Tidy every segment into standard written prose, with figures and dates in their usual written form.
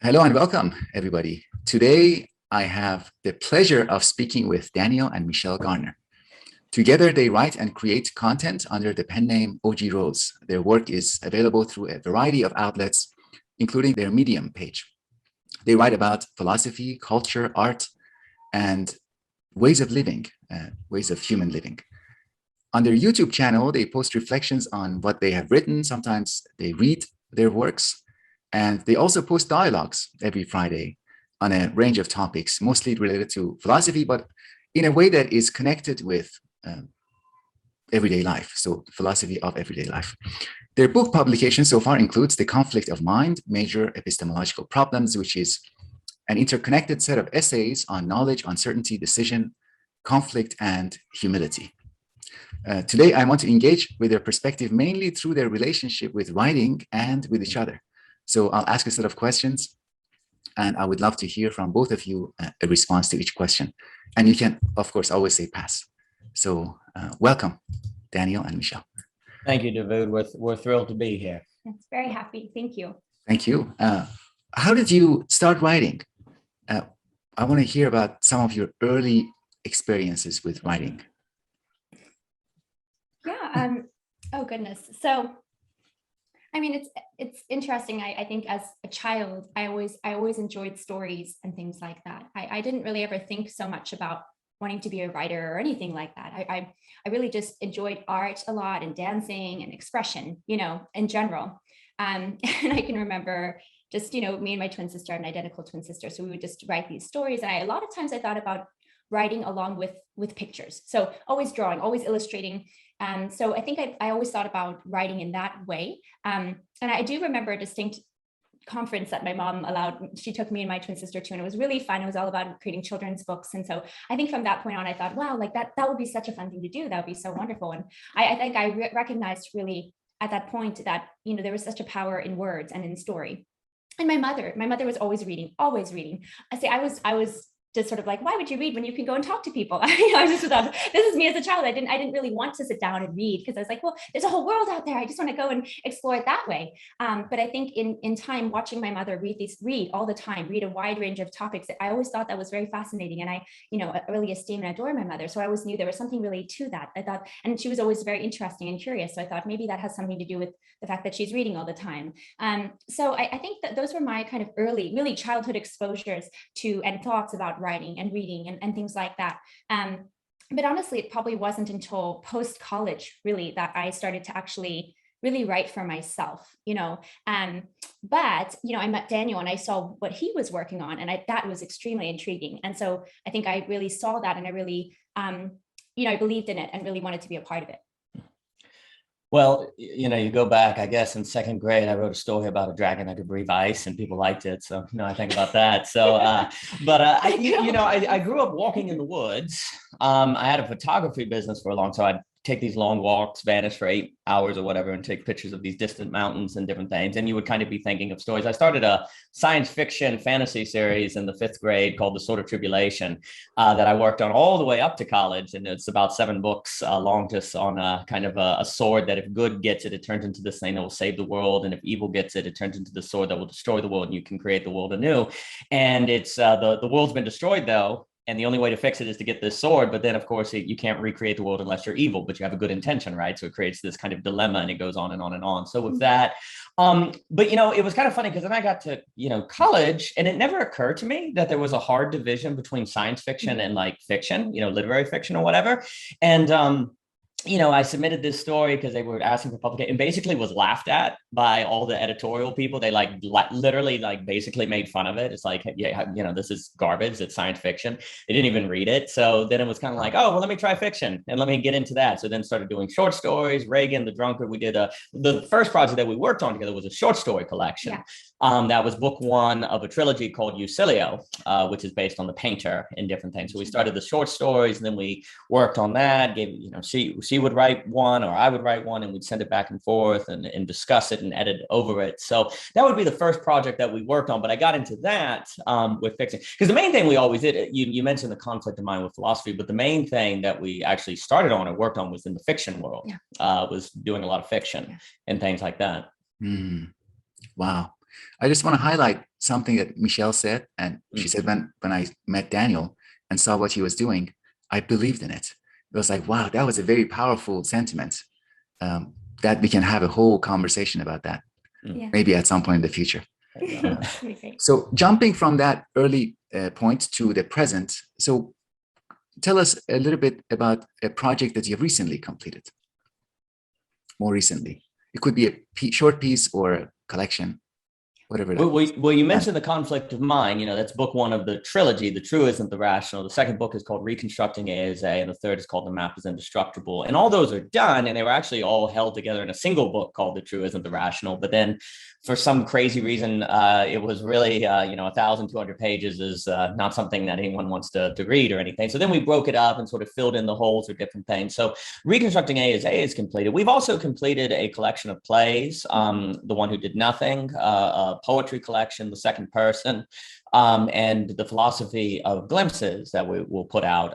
Hello and welcome, everybody. Today, I have the pleasure of speaking with Daniel and Michelle Garner. Together, they write and create content under the pen name OG Rose. Their work is available through a variety of outlets, including their Medium page. They write about philosophy, culture, art, and ways of living, ways of human living. On their YouTube channel, they post reflections on what they have written. Sometimes they read their works. And they also post dialogues every Friday on a range of topics, mostly related to philosophy, but in a way that is connected with everyday life. So philosophy of everyday life. Their book publication so far includes The Conflict of Mind, Major Epistemological Problems, which is an interconnected set of essays on knowledge, uncertainty, decision, conflict, and humility. Today, I want to engage with their perspective mainly through their relationship with writing and with each other. So I'll ask a set of questions, and I would love to hear from both of you a response to each question. And you can, of course, always say pass. So welcome, Daniel and Michelle. Thank you, Davood. We're thrilled to be here. It's very happy. Thank you. Thank you. How did you start writing? I want to hear about some of your early experiences with writing. Yeah. Oh, goodness. So I mean, it's interesting. I think as a child, I always enjoyed stories and things like that. I didn't really ever think so much about wanting to be a writer or anything like that. I really just enjoyed art a lot and dancing and expression, in general. And I can remember just, me and my twin sister, an identical twin sister. So we would just write these stories. And a lot of times I thought about writing along with pictures. So always drawing, always illustrating. So I think I always thought about writing in that way. And I do remember a distinct conference that my mom allowed. She took me and my twin sister to, and it was really fun. It was all about creating children's books. And so I think from that point on, I thought, wow, like that would be such a fun thing to do. That would be so wonderful. And I think I recognized really at that point that, there was such a power in words and in story. And my mother was always reading. I say I was just sort of like, why would you read when you can go and talk to people? I just thought, this is me as a child. I didn't really want to sit down and read because I was like, well, there's a whole world out there. I just want to go and explore it that way. But I think in time, watching my mother read all the time, read a wide range of topics, I always thought that was very fascinating. And I really esteem and adore my mother. So I always knew there was something really to that. I thought, and she was always very interesting and curious. So I thought maybe that has something to do with the fact that she's reading all the time. So I think that those were my kind of early, really childhood exposures to and thoughts about writing and reading and things like that. But honestly, it probably wasn't until post-college really that I started to actually really write for myself, But, I met Daniel and I saw what he was working on, and that was extremely intriguing. And so I think I really saw that, and I really, I believed in it and really wanted to be a part of it. Well, you go back, I guess, in second grade, I wrote a story about a dragon that could breathe ice, and people liked it. So, I think about that. So, I grew up walking in the woods. I had a photography business for a long time. I'd take these long walks, vanish for 8 hours or whatever, and take pictures of these distant mountains and different things. And you would kind of be thinking of stories. I started a science fiction fantasy series in the 5th grade called The Sword of Tribulation that I worked on all the way up to college. And it's about 7 books long, just on a kind of a sword that if good gets it, it turns into this thing that will save the world. And if evil gets it, it turns into the sword that will destroy the world, and you can create the world anew. And it's the world's been destroyed, though. And the only way to fix it is to get this sword. But then, of course, you can't recreate the world unless you're evil, but you have a good intention, right? So it creates this kind of dilemma, and it goes on and on and on. So with that, but, it was kind of funny because then I got to, college, and it never occurred to me that there was a hard division between science fiction and like fiction, literary fiction or whatever. And, I submitted this story because they were asking for publication, and basically was laughed at by all the editorial people. They literally basically made fun of it. It's like, yeah, this is garbage. It's science fiction. They didn't even read it. So then it was kind of like, oh, well, let me try fiction and let me get into that. So then started doing short stories. Reagan, the Drunkard. We did the first project that we worked on together was a short story collection. Yeah. That was book 1 of a trilogy called Usilio, which is based on The Painter and different things. So we started the short stories, and then we worked on that. She would write one or I would write one, and we'd send it back and forth and discuss it and edit over it. So that would be the first project that we worked on. But I got into that with fiction because the main thing we always did, you mentioned the conflict of mind with philosophy, but the main thing that we actually started on and worked on was in the fiction world, was doing a lot of fiction and things like that. Wow. I just want to highlight something that Michelle said, and she said when I met Daniel and saw what he was doing, I believed in it. It was like, wow, that was a very powerful sentiment. That we can have a whole conversation about that, maybe at some point in the future. So jumping from that early point to the present, so tell us a little bit about a project that you've recently completed. More recently, it could be a short piece or a collection, whatever. Well, you mentioned the conflict of mind. That's book one of the trilogy. The True Isn't the Rational. The second book is called Reconstructing A as A, and the third is called The Map is Indestructible. And all those are done, and they were actually all held together in a single book called The True Isn't the Rational. But then, for some crazy reason, it was really, 1,200 pages is not something that anyone wants to read or anything. So then we broke it up and sort of filled in the holes or different things. So Reconstructing A as A is completed. We've also completed a collection of plays, The One Who Did Nothing, a poetry collection, The Second Person, and The Philosophy of Glimpses that we will put out.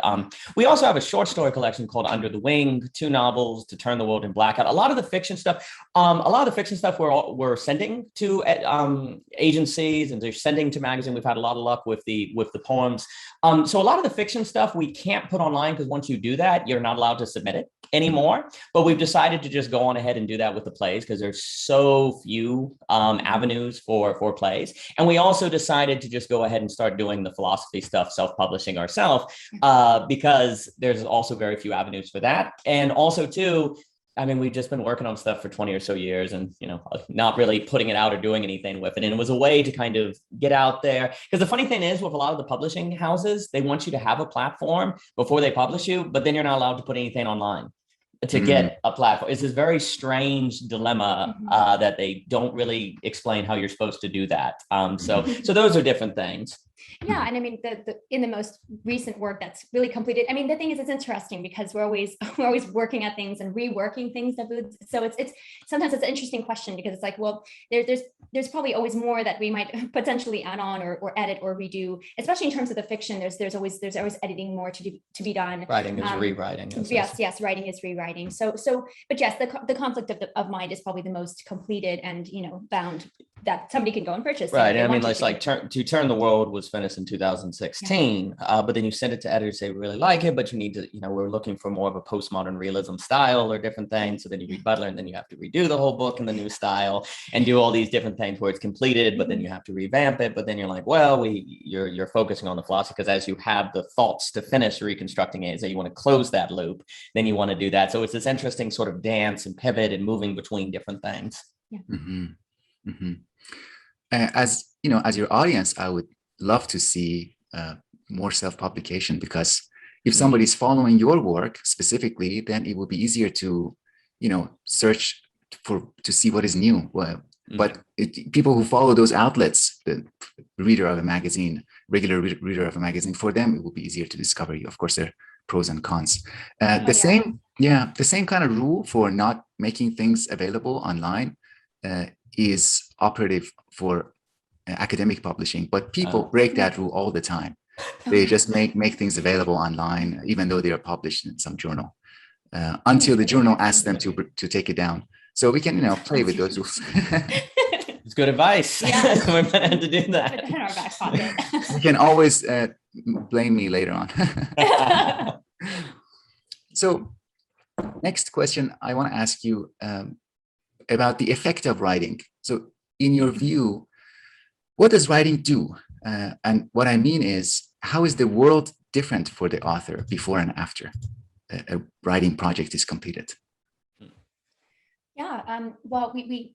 We also have a short story collection called Under the Wing, 2 novels, To Turn the World in Blackout. A lot of the fiction stuff we're sending to agencies, and they're sending to magazine. We've had a lot of luck with the poems. So a lot of the fiction stuff we can't put online, because once you do that, you're not allowed to submit it anymore. But we've decided to just go on ahead and do that with the plays, because there's so few avenues for plays. And we also decided to just go ahead and start doing the philosophy stuff, self-publishing ourselves, because there's also very few avenues for that. And also too, we've just been working on stuff for 20 or so years and, not really putting it out or doing anything with it. And it was a way to kind of get out there. Because the funny thing is, with a lot of the publishing houses, they want you to have a platform before they publish you, but then you're not allowed to put anything online to get a platform. It's this very strange dilemma that they don't really explain how you're supposed to do that. So those are different things. Yeah, and in the most recent work that's really completed. The thing is, it's interesting because we're always working at things and reworking things. So it's sometimes it's an interesting question, because it's like, well, there's probably always more that we might potentially add on or edit or redo, especially in terms of the fiction. There's always editing more to be done. Writing is rewriting. Yes, writing is rewriting. So, but yes, the conflict of mind is probably the most completed and bound that somebody can go and purchase. Right. To Turn the World was finished in 2016, but then you send it to editors, they really like it, but you need to, we're looking for more of a postmodern realism style or different things. So then you read Butler, and then you have to redo the whole book in the new style and do all these different things where it's completed, but then you have to revamp it. But then you're like, well, you're focusing on the philosophy, because as you have the thoughts to finish Reconstructing it, so you want to close that loop, then you want to do that. So it's this interesting sort of dance and pivot and moving between different things. Yeah. As your audience, I would love to see more self-publication, because if somebody's following your work specifically, then it will be easier to, search to see what is new. But people who follow those outlets, the reader of a magazine, regular reader of a magazine, for them, it will be easier to discover you. Of course, there are pros and cons. The same kind of rule for not making things available online is operative for academic publishing, but people break that rule all the time. They just make things available online, even though they are published in some journal, until the journal asks them to take it down. So we can, play with those rules. It's good advice. Yeah. We're meant to do that. In our back pocket. You can always blame me later on. So next question, I want to ask you about the effect of writing. So in your view, what does writing do? And what I mean is, how is the world different for the author before and after a writing project is completed? Yeah, well, we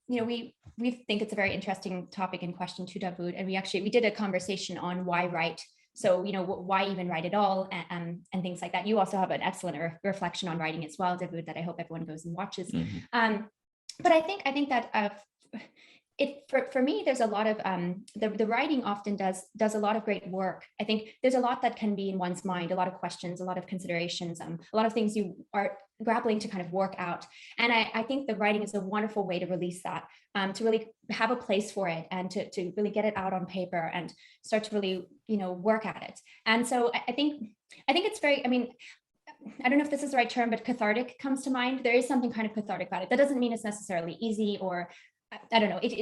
think it's a very interesting topic and question to Davood, and we did a conversation on why write. So, why even write at all, and things like that. You also have an excellent reflection on writing as well, Davood, that I hope everyone goes and watches. But I think that for me, there's a lot of the writing often does a lot of great work. I think there's a lot that can be in one's mind, a lot of questions, a lot of considerations, a lot of things you are grappling to kind of work out. And I think the writing is a wonderful way to release that, to really have a place for it, and to really get it out on paper and start to really, work at it. And so I think it's very, I don't know if this is the right term, but cathartic comes to mind. There is something kind of cathartic about it. That doesn't mean it's necessarily easy or I don't know, it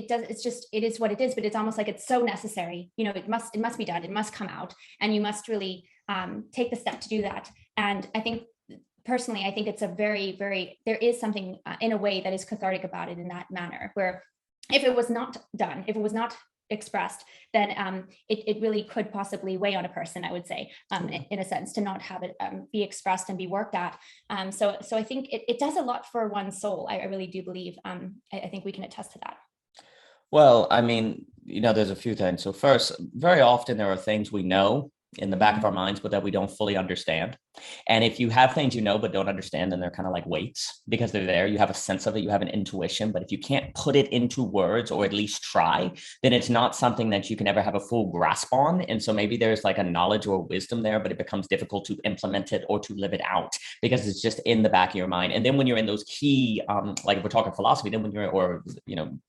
is what it is, but it's almost like it's so necessary, it must be done, it must come out, and you must really take the step to do that. And I think personally, I think it's a very, there is something in a way that is cathartic about it in that manner, where if it was not done, if it was not expressed, then it really could possibly weigh on a person, I would say, in a sense, to not have it be expressed and be worked at. So I think it does a lot for one's soul. I really do believe. I think we can attest to that. Well, I mean, there's a few things. So first, very often there are things we know in the back of our minds, but that we don't fully understand. And if you have things but don't understand, then they're kind of like weights, because they're there. You have a sense of it, you have an intuition, but if you can't put it into words or at least try, then it's not something that you can ever have a full grasp on. And so maybe there's like a knowledge or wisdom there, but it becomes difficult to implement it or to live it out because it's just in the back of your mind. And then when you're in those key, like if we're talking philosophy, then when you're, or,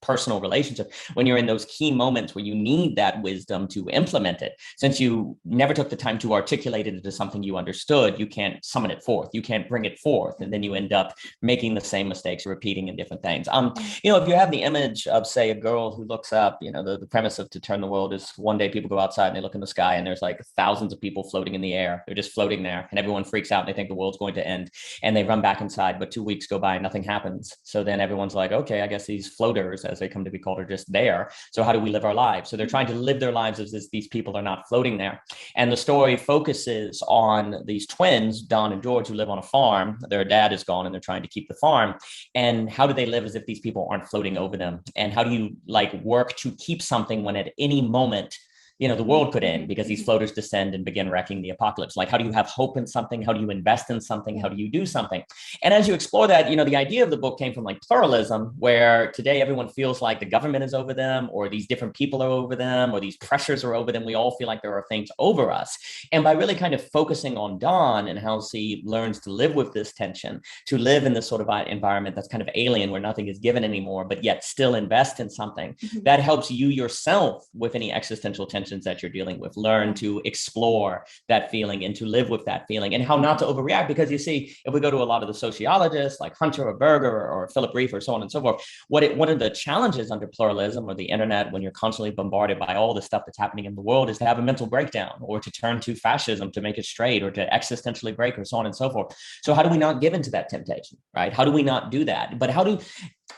personal relationship, when you're in those key moments where you need that wisdom to implement it, since you never took the time to articulate it into something you understood, you can't summon it forth, you can't bring it forth, and then you end up making the same mistakes, repeating in different things. If you have the image of, say, a girl who looks up, the premise of To Turn the World is one day people go outside and they look in the sky and there's like thousands of people floating in the air. They're just floating there, and everyone freaks out and they think the world's going to end, and they run back inside, but 2 weeks go by and nothing happens. So then everyone's like, okay, I guess these floaters, as they come to be called, are just there. So how do we live our lives? So they're trying to live their lives as if these people are not floating there. And the story focuses on these twins, Don and George, who live on a farm. Their dad is gone and they're trying to keep the farm. And how do they live as if these people aren't floating over them? And how do you work to keep something when at any moment the world could end because these floaters descend and begin wrecking the apocalypse? Like, how do you have hope in something? How do you invest in something? How do you do something? And as you explore that, the idea of the book came from pluralism, where today everyone feels like the government is over them, or these different people are over them, or these pressures are over them. We all feel like there are things over us. And by really kind of focusing on Dawn and how she learns to live with this tension, to live in this sort of environment that's kind of alien, where nothing is given anymore, but yet still invest in something, that helps you yourself with any existential tension that you're dealing with, learn to explore that feeling and to live with that feeling, and how not to overreact. Because you see, if we go to a lot of the sociologists like Hunter or Berger or Philip Reef or so on and so forth, one of the challenges under pluralism or the internet, when you're constantly bombarded by all the stuff that's happening in the world, is to have a mental breakdown, or to turn to fascism to make it straight, or to existentially break, or so on and so forth. So how do we not give into that temptation, right? How do we not do that? But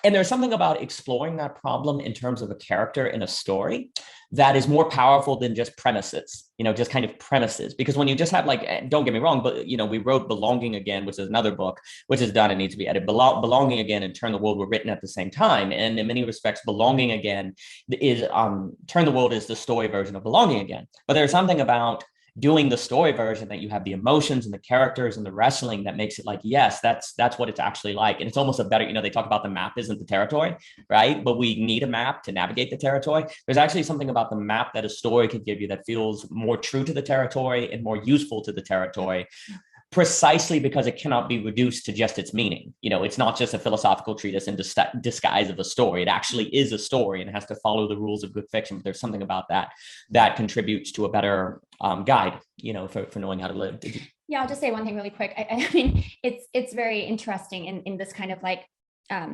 and there's something about exploring that problem in terms of a character in a story that is more powerful than just premises, just kind of premises. Because when you just have don't get me wrong, but, we wrote Belonging Again, which is another book, which is done and needs to be edited. Belonging Again and Turn the World were written at the same time. And in many respects, Belonging Again is, Turn the World is the story version of Belonging Again. But there's something about doing the story version that you have the emotions and the characters and the wrestling that makes it yes, that's what it's actually like. And it's almost a better, they talk about the map isn't the territory, right? But we need a map to navigate the territory. There's actually something about the map that a story can give you that feels more true to the territory and more useful to the territory, precisely because it cannot be reduced to just its meaning. It's not just a philosophical treatise in disguise of a story. It actually is a story and it has to follow the rules of good fiction. But there's something about that contributes to a better guide, for knowing how to live. Yeah, I'll just say one thing really quick. I mean, it's very interesting in this kind of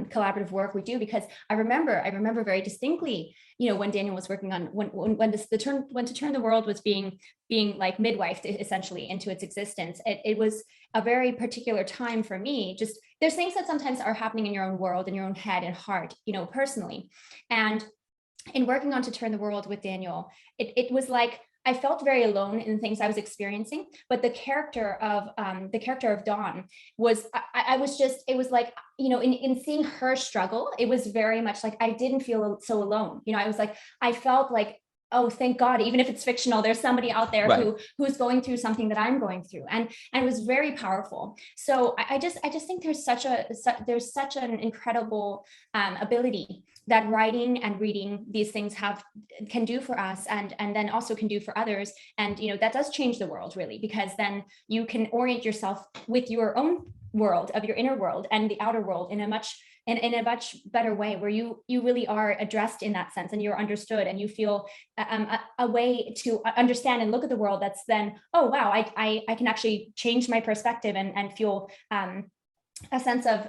collaborative work we do, because I remember very distinctly, when Daniel was working on when To Turn the World was being midwifed essentially into its existence. It was a very particular time for me. Just there's things that sometimes are happening in your own world, in your own head and heart, personally. And in working on To Turn the World with Daniel, it was I felt very alone in the things I was experiencing, but the character of Dawn was, I was just, it was in seeing her struggle, it was very much I didn't feel so alone. I felt oh, thank God, even if it's fictional, there's somebody out there who's going through something that I'm going through. And it was very powerful. So I just think there's such an incredible ability that writing and reading these things can do for us, and then also can do for others. And, that does change the world really, because then you can orient yourself with your own world, of your inner world and the outer world in a much better way, where you really are addressed in that sense, and you're understood, and you feel a way to understand and look at the world that's then, oh wow, I can actually change my perspective and feel a sense of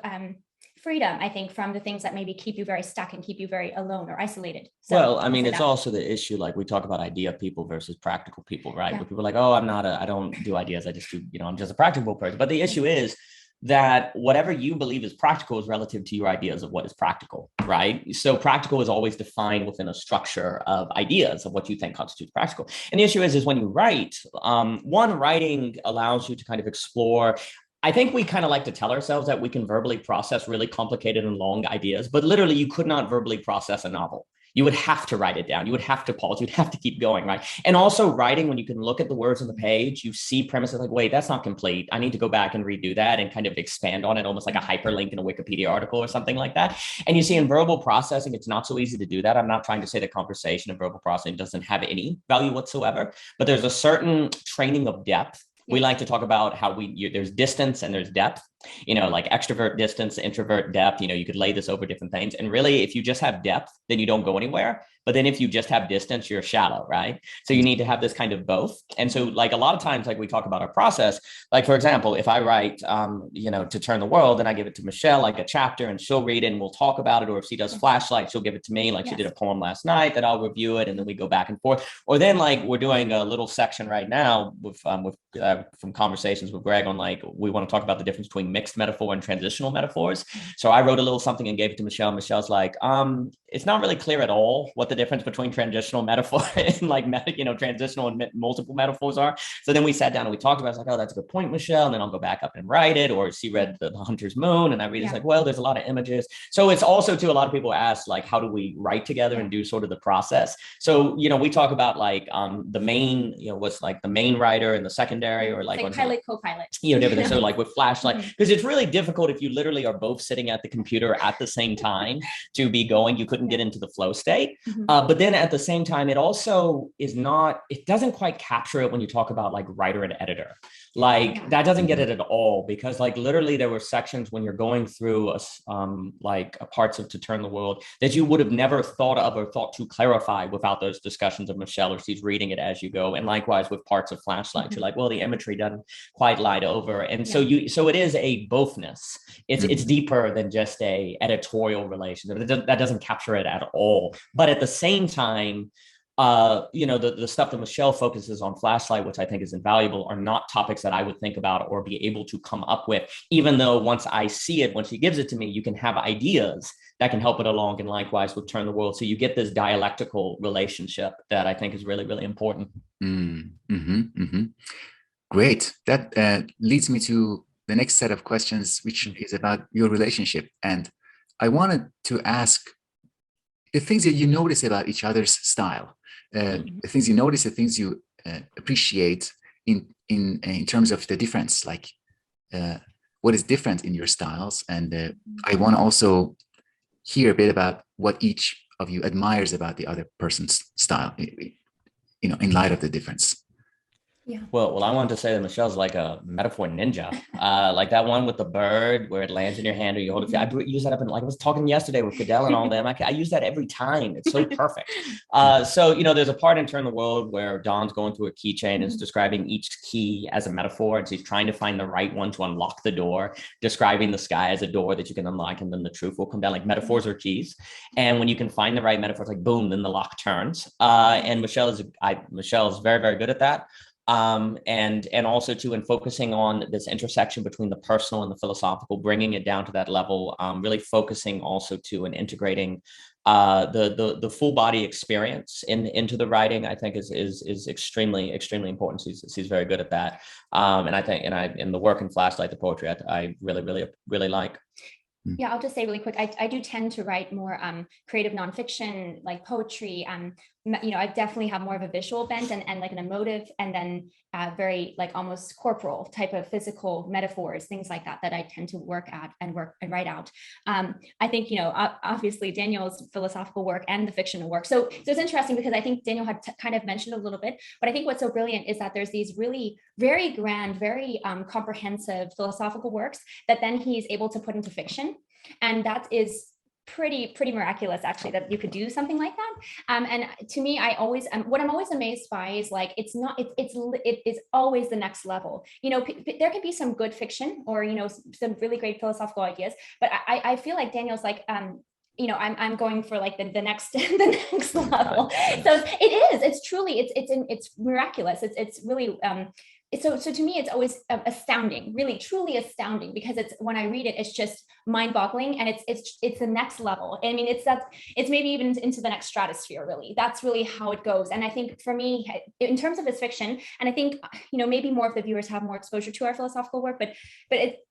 freedom, I think, from the things that maybe keep you very stuck and keep you very alone or isolated. So well, I mean, it's also the issue, like we talk about idea people versus practical people, right? Where people are like, oh, I don't do ideas. I just do, I'm just a practical person. But the issue is that whatever you believe is practical is relative to your ideas of what is practical, right? So practical is always defined within a structure of ideas of what you think constitutes practical. And the issue is when you write, writing allows you to kind of explore. I think we kind of like to tell ourselves that we can verbally process really complicated and long ideas, but literally you could not verbally process a novel. You would have to write it down. You would have to pause. You'd have to keep going, right? And also writing, when you can look at the words on the page, you see premises like, wait, that's not complete. I need to go back and redo that and kind of expand on it, almost like a hyperlink in a Wikipedia article or something like that. And you see in verbal processing, it's not so easy to do that. I'm not trying to say that conversation and verbal processing doesn't have any value whatsoever, but there's a certain training of depth. We like to talk about how there's distance and there's depth, like extrovert distance, introvert depth, you could lay this over different things. And really, if you just have depth, then you don't go anywhere. But then if you just have distance, you're shallow, right? So you need to have this kind of both. And so like a lot of times, like we talk about our process, like for example, if I write, To Turn the World and I give it to Michelle, like a chapter, and she'll read it and we'll talk about it. Or if she does Flashlight, she'll give it to me. Like she did a poem last night that I'll review it. And then we go back and forth. Or then like we're doing a little section right now with from conversations with Greg on like, we want to talk about the difference between mixed metaphor and transitional metaphors. So I wrote a little something and gave it to Michelle. Michelle's like, it's not really clear at all what the difference between transitional metaphor and like, transitional and multiple metaphors are. So then we sat down and we talked about it. It's like, oh, that's a good point, Michelle. And then I'll go back up and write it. Or she read the Hunter's Moon and I read it's like, well, there's a lot of images. So it's also too, a lot of people ask like, how do we write together and do sort of the process? So, we talk about like the main, what's like the main writer and the secondary, or like pilot, co-pilot, different. So like with Flashlight, because it's really difficult if you literally are both sitting at the computer at the same time to be going, you couldn't get into the flow state. But then at the same time, it also it doesn't quite capture it when you talk about like writer and editor. Like that doesn't get it at all, because like literally there were sections when you're going through parts of To Turn the World that you would have never thought of or thought to clarify without those discussions of Michelle, or she's reading it as you go. And likewise with parts of Flashlight, you're like, well, the imagery doesn't quite light over. And so it is a bothness. It's deeper than just a editorial relation. That doesn't capture it at all. But at the same time, the stuff that Michelle focuses on Flashlight, which I think is invaluable, are not topics that I would think about or be able to come up with, even though once I see it, when she gives it to me, you can have ideas that can help it along. And likewise with Turn the World. So you get this dialectical relationship that I think is really, really important. Great. That leads me to the next set of questions, which is about your relationship. And I wanted to ask the things that you notice about each other's style, the things you notice, the things you appreciate in terms of the difference, like what is different in your styles. And I want to also hear a bit about what each of you admires about the other person's style, in light of the difference. Yeah. Well, I wanted to say that Michelle's like a metaphor ninja, like that one with the bird where it lands in your hand or you hold it. I use that up in, like I was talking yesterday with Fidel and all them. I use that every time. It's so perfect. So, there's a part in Turn the World where Dawn's going through a keychain and is describing each key as a metaphor. And she's trying to find the right one to unlock the door, describing the sky as a door that you can unlock. And then the truth will come down. Like metaphors are keys. And when you can find the right metaphor, it's like, boom, then the lock turns. And Michelle's very, very good at that. And also too, in focusing on this intersection between the personal and the philosophical, bringing it down to that level, really focusing also to and integrating the full body experience into the writing, I think is extremely, extremely important. She's very good at that. And I think, in the work in Flashlight, the poetry, I really, really, really like. Yeah, I'll just say really quick, I do tend to write more creative nonfiction, like poetry. I definitely have more of a visual bent and like an emotive, and then very like almost corporal type of physical metaphors, things like that I tend to work at and write out. I think, obviously Daniel's philosophical work and the fictional work. So it's interesting because I think Daniel had kind of mentioned a little bit, but I think what's so brilliant is that there's these really very grand, very comprehensive philosophical works that then he's able to put into fiction. And that is pretty miraculous actually that you could do something like that. And to me, I always what I'm always amazed by is like it is always the next level. You know, there can be some good fiction or, you know, some really great philosophical ideas, but I feel like Daniel's like you know, I'm going for like the next the next level. So it's truly it's miraculous. It's really so to me it's always astounding, really truly astounding, because it's, when I read it, it's just mind-boggling, and it's the next level. I mean, it's maybe even into the next stratosphere, really. That's really how it goes. And I think for me, in terms of his fiction, and I think, you know, maybe more of the viewers have more exposure to our philosophical work, but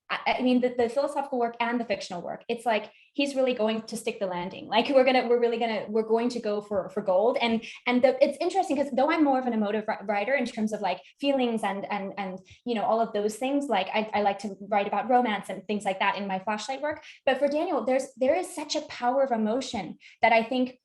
I mean, the philosophical work and the fictional work, it's like he's really going to stick the landing. Like we're going to go for gold. And it's interesting because though I'm more of an emotive writer in terms of like feelings and you know, all of those things, like I like to write about romance and things like that in my flashlight work. But for Daniel, there is such a power of emotion that I think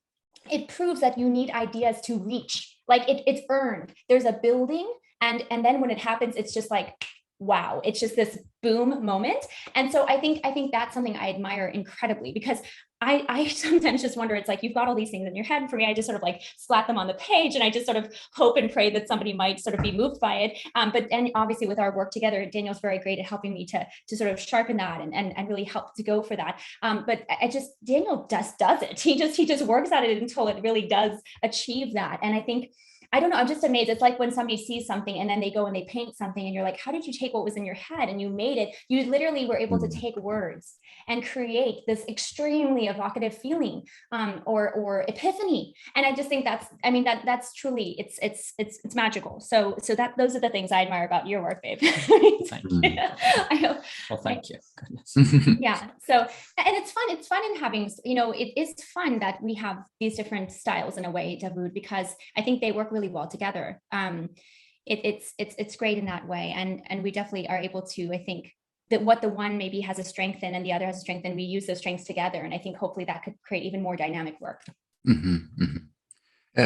it proves that you need ideas to reach. Like it's earned. There's a building, and then when it happens, it's just like, wow, it's just this boom moment. And so I think that's something I admire incredibly, because I sometimes just wonder, it's like, you've got all these things in your head. And for me, I just sort of like slap them on the page, and I just sort of hope and pray that somebody might sort of be moved by it. And obviously with our work together, Daniel's very great at helping me to sort of sharpen that and really help to go for that. But Daniel just does it. He just works at it until it really does achieve that. And I think, I don't know, I'm just amazed. It's like when somebody sees something and then they go and they paint something, and you're like, how did you take what was in your head and you made it? You literally were able to take words and create this extremely evocative feeling, or epiphany. And I just think that's truly, it's magical. So those are the things I admire about your work, babe. Thank you. Well, thank you. Goodness. Yeah. So, and it's fun in having, you know, it is fun that we have these different styles in a way, Davood, because I think they work really well together. It's great in that way, and we definitely are able to, I think, that what the one maybe has a strength in and the other has a strength in, we use those strengths together, and I think hopefully that could create even more dynamic work.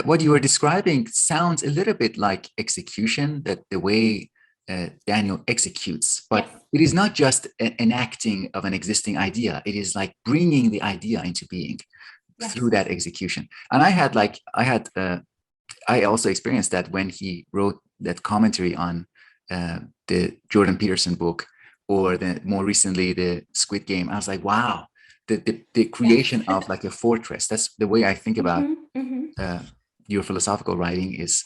What you were describing sounds a little bit like execution, that the way Daniel executes, but yes. It is not just an acting of an existing idea. It is like bringing the idea into being Yes. through that execution. And I also experienced that when he wrote that commentary on the Jordan Peterson book, or more recently the Squid Game. I was like, wow, the creation Yes. of like a fortress. That's the way I think about your philosophical writing, is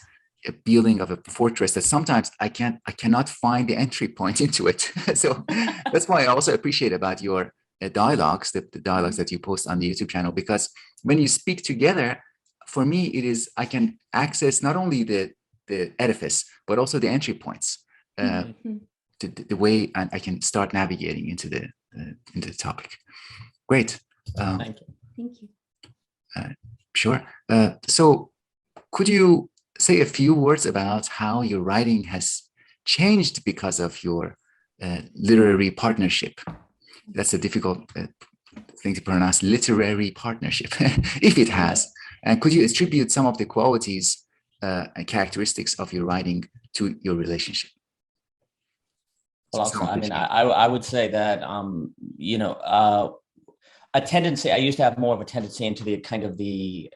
a building of a fortress that sometimes I cannot find the entry point into it. So that's why I also appreciate about your dialogues, the dialogues that you post on the YouTube channel, because when you speak together, for me, it is, I can access not only the edifice, but also the entry points, the way I can start navigating into the topic. Great. Thank you. Thank you. Sure. So could you say a few words about how your writing has changed because of your literary partnership? That's a difficult thing to pronounce, literary partnership, if it has. And could you attribute some of the qualities and characteristics of your writing to your relationship? Well, also, I mean, I would say that, you know, a tendency, I used to have more of a tendency into the kind of the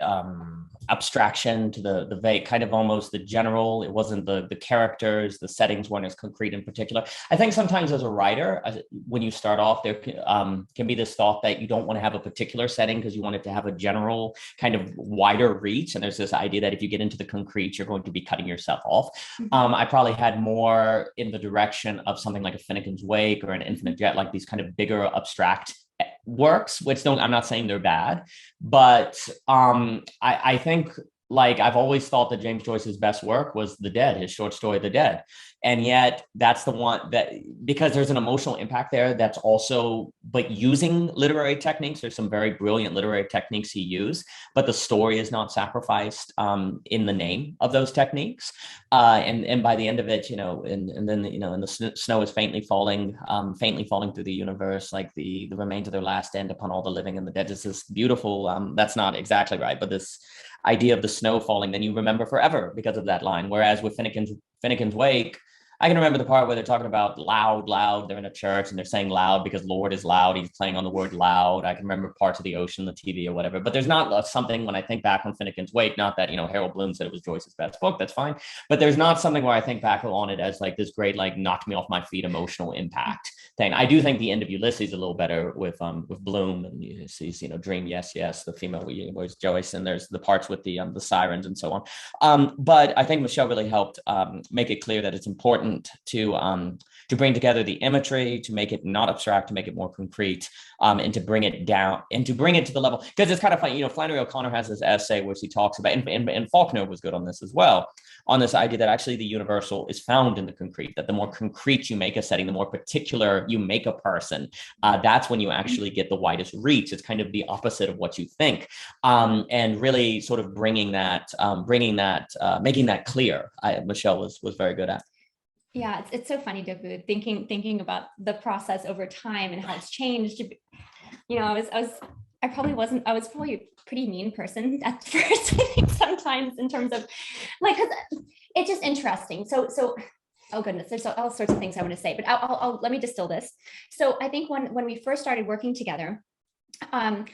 abstraction, to the vague, kind of almost the general. It wasn't the characters, the settings weren't as concrete in particular. I think sometimes as a writer, when you start off, there can be this thought that you don't want to have a particular setting because you want it to have a general kind of wider reach. And there's this idea that if you get into the concrete, you're going to be cutting yourself off. I probably had more in the direction of something like a Finnegan's Wake or an Infinite Jet, like these kind of bigger abstract works, which I'm not saying they're bad, but I think, like, I've always thought that James Joyce's best work was The Dead, his short story, The Dead. And yet that's the one that, because there's an emotional impact there, that's also, but using literary techniques, there's some very brilliant literary techniques he used, but the story is not sacrificed in the name of those techniques. And by the end of it, you know, and then, you know, and the snow is faintly falling through the universe, like the remains of their last end upon all the living and the dead. It's this beautiful, that's not exactly right, but this idea of the snow falling, then you remember forever because of that line. Whereas with Finnegan's Wake, I can remember the part where they're talking about loud. They're in a church and they're saying loud because Lord is loud. He's playing on the word loud. I can remember parts of the ocean, the TV or whatever. But there's not something when I think back on Finnegan's Wake, not that, Harold Bloom said it was Joyce's best book. That's fine. But there's not something where I think back on it as like this great, like knocked me off my feet emotional impact thing. I do think the end of Ulysses is a little better with Bloom, and you see, Dream, yes, the female was Joyce, and there's the parts with the sirens and so on. But I think Michelle really helped make it clear that it's important to bring together the imagery, to make it not abstract, to make it more concrete, and to bring it down and to bring it to the level. Because it's kind of funny, Flannery O'Connor has this essay which he talks about, and Faulkner was good on this as well, on this idea that actually the universal is found in the concrete, that the more concrete you make a setting, the more particular you make a person, that's when you actually get the widest reach. It's kind of the opposite of what you think. And really sort of making that clear, Michelle was very good at. Yeah, it's so funny, Davood, thinking about the process over time and how it's changed. I was probably a pretty mean person at first, I think, sometimes, in terms of like, because it's just interesting. So oh goodness, there's all sorts of things I want to say, but I'll let me distill this. So I think when we first started working together, I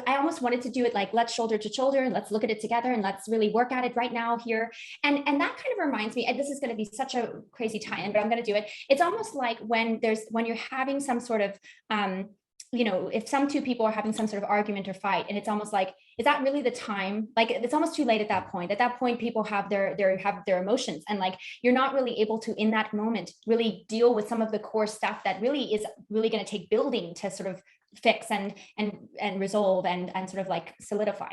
almost wanted to do it like, let's shoulder to shoulder and let's look at it together and let's really work at it right now here. And that kind of reminds me, and this is going to be such a crazy tie-in, but I'm going to do it. It's almost like when you're having some sort of, if some two people are having some sort of argument or fight, and it's almost like, is that really the time? Like, it's almost too late at that point. At that point, people have their emotions, and like, you're not really able to, in that moment, really deal with some of the core stuff that really is really going to take building to sort of fix and resolve and sort of like solidify.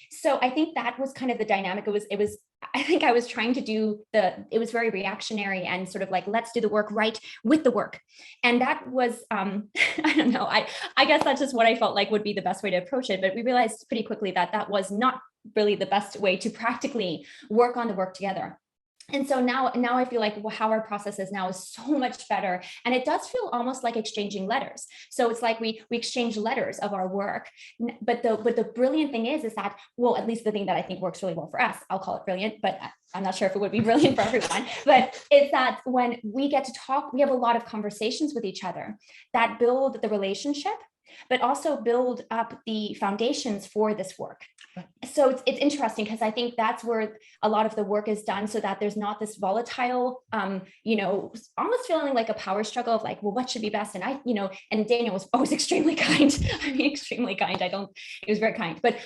So I think that was kind of the dynamic. It was I think I was trying to do it was very reactionary and sort of like, let's do the work right with the work. And that was, I don't know, I guess that's just what I felt like would be the best way to approach it. But we realized pretty quickly that that was not really the best way to practically work on the work together. And so now I feel like how our process is now is so much better. And it does feel almost like exchanging letters. So it's like we exchange letters of our work. But the brilliant thing is that, well, at least the thing that I think works really well for us, I'll call it brilliant, but I'm not sure if it would be brilliant for everyone, but it's that when we get to talk, we have a lot of conversations with each other that build the relationship, but also build up the foundations for this work. So it's interesting, because I think that's where a lot of the work is done, so that there's not this volatile, almost feeling like a power struggle of like, well, what should be best? And and Daniel was always extremely kind. Extremely kind. He was very kind, but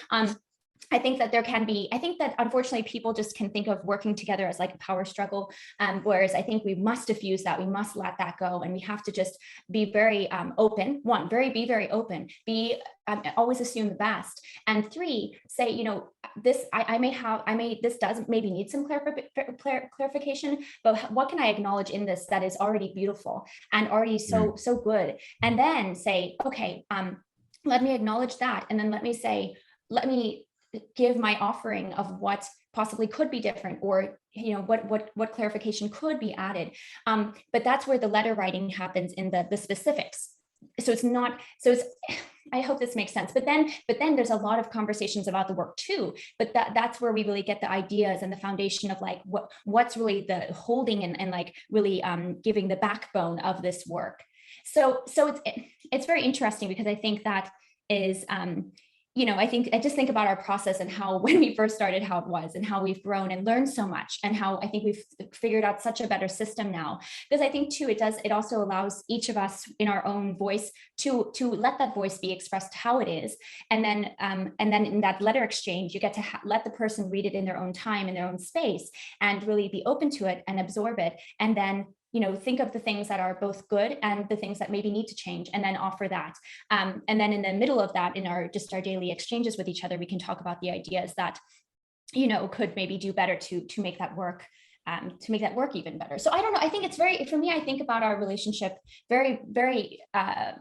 I think that unfortunately people just can think of working together as like a power struggle. Whereas I think we must diffuse that, we must let that go. And we have to just be very open. Be very open, always assume the best. And 3, say, this, this does maybe need some clarification, but what can I acknowledge in this that is already beautiful and already so good? And then say, okay, let me acknowledge that. And then let me give my offering of what possibly could be different, or what clarification could be added. But that's where the letter writing happens in the specifics. So I hope this makes sense. But then there's a lot of conversations about the work too. But that's where we really get the ideas and the foundation of like what's really the holding and like really giving the backbone of this work. So it's very interesting, because I think that is I just think about our process and how, when we first started, how it was, and how we've grown and learned so much, and how I think we've figured out such a better system now. Because I think too, it also allows each of us in our own voice to let that voice be expressed how it is. And then in that letter exchange, you get to let the person read it in their own time, in their own space, and really be open to it and absorb it. And then think of the things that are both good and the things that maybe need to change, and then offer that. And then in the middle of that, in our daily exchanges with each other, we can talk about the ideas that, could maybe do better to make that work. To make that work even better. So I don't know, I think it's for me, I think about our relationship very, very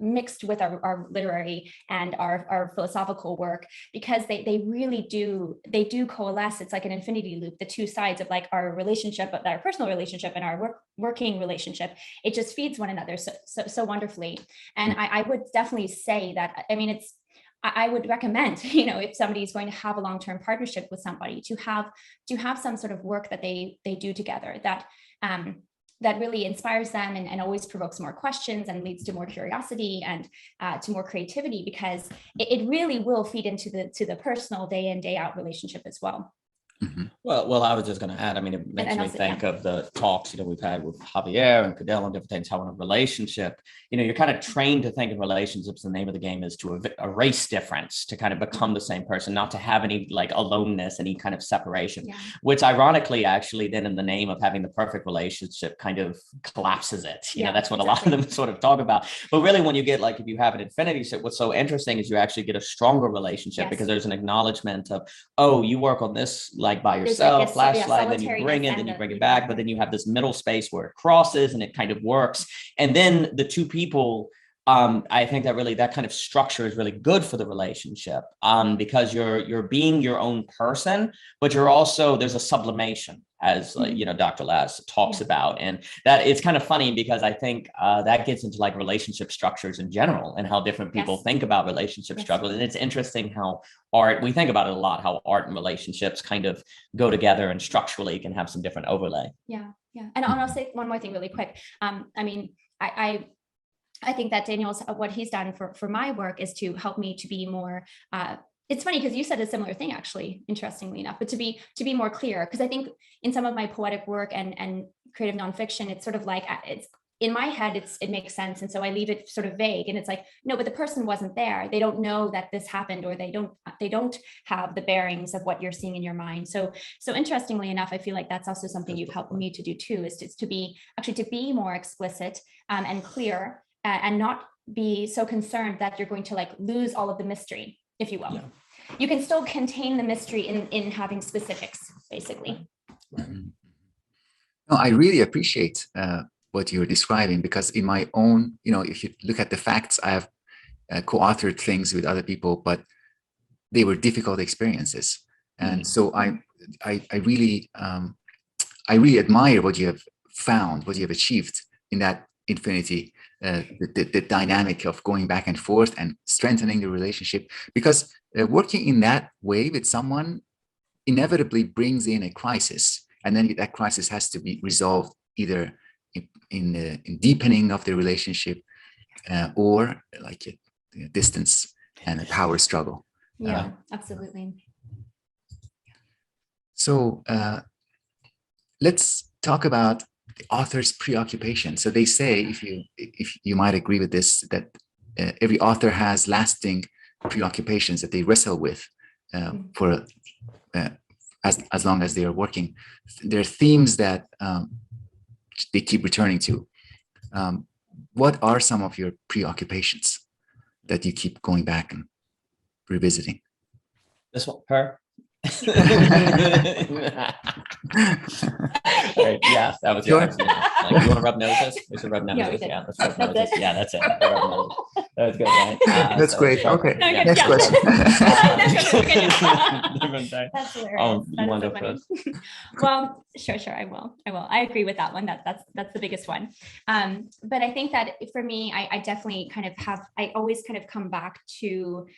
mixed with our literary and our philosophical work, because they really do coalesce. It's like an infinity loop, the two sides of like our relationship, our personal relationship and our working relationship. It just feeds one another so wonderfully. And I would definitely say that, I would recommend, if somebody is going to have a long-term partnership with somebody, to have some sort of work that they do together that that really inspires them and always provokes more questions and leads to more curiosity and to more creativity, because it really will feed into the personal day in, day out relationship as well. Mm-hmm. Well, I was just going to add, I mean, it makes me think of the talks, we've had with Javier and Cadell and different things, how in a relationship, you're kind of trained to think of relationships. The name of the game is to erase difference, to kind of become the same person, not to have any like aloneness, any kind of separation, which ironically, actually, then in the name of having the perfect relationship kind of collapses it. That's what a lot of them sort of talk about. But really, when you get like, if you have an infinity set, what's so interesting is you actually get a stronger relationship because there's an acknowledgement of, oh, you work on this like by yourself, flashlight, then you bring it, then you bring it back, but then you have this middle space where it crosses and it kind of works. And then the two people, I think that really that kind of structure is really good for the relationship, because you're being your own person, but you're also, there's a sublimation, as Dr. Laz talks about. And that it's kind of funny because I think that gets into like relationship structures in general and how different people think about relationship struggles. And it's interesting how art, we think about it a lot, how art and relationships kind of go together and structurally can have some different overlay. Yeah. And I'll say one more thing really quick. I mean, I think that Daniel's, what he's done for my work is to help me to be more, it's funny because you said a similar thing, actually, interestingly enough, but to be more clear, because I think in some of my poetic work and creative nonfiction, it's sort of like, it's in my head, it makes sense. And so I leave it sort of vague, and it's like, no, but the person wasn't there. They don't know that this happened, or they don't have the bearings of what you're seeing in your mind. So interestingly enough, I feel like that's also something you've helped me to do too, is to be more explicit and clear, and not be so concerned that you're going to like lose all of the mystery, if you will. Yeah. You can still contain the mystery in having specifics, basically. No, I really appreciate what you're describing, because in my own, if you look at the facts, I have co-authored things with other people, but they were difficult experiences. And so I really admire what you have found, what you have achieved in that infinity, the dynamic of going back and forth and strengthening the relationship, because working in that way with someone inevitably brings in a crisis, and then that crisis has to be resolved either in deepening of the relationship or like a distance and a power struggle. Yeah, absolutely. So let's talk about the author's preoccupation. So they say, if you might agree with this, that every author has lasting preoccupations that they wrestle with for as long as they are working. There are themes that they keep returning to. What are some of your preoccupations that you keep going back and revisiting? This one, her. Right, yeah, that was sure. Like, you want to rub noses? We should rub noses. Yeah, let's rub noses. Yeah, that's it. That was good, right? That's great. Okay. Yeah. Next question. That's hilarious. You want to go first? Well, sure. I will. I agree with that one. That's the biggest one. But I think that for me, I definitely I always kind of come back to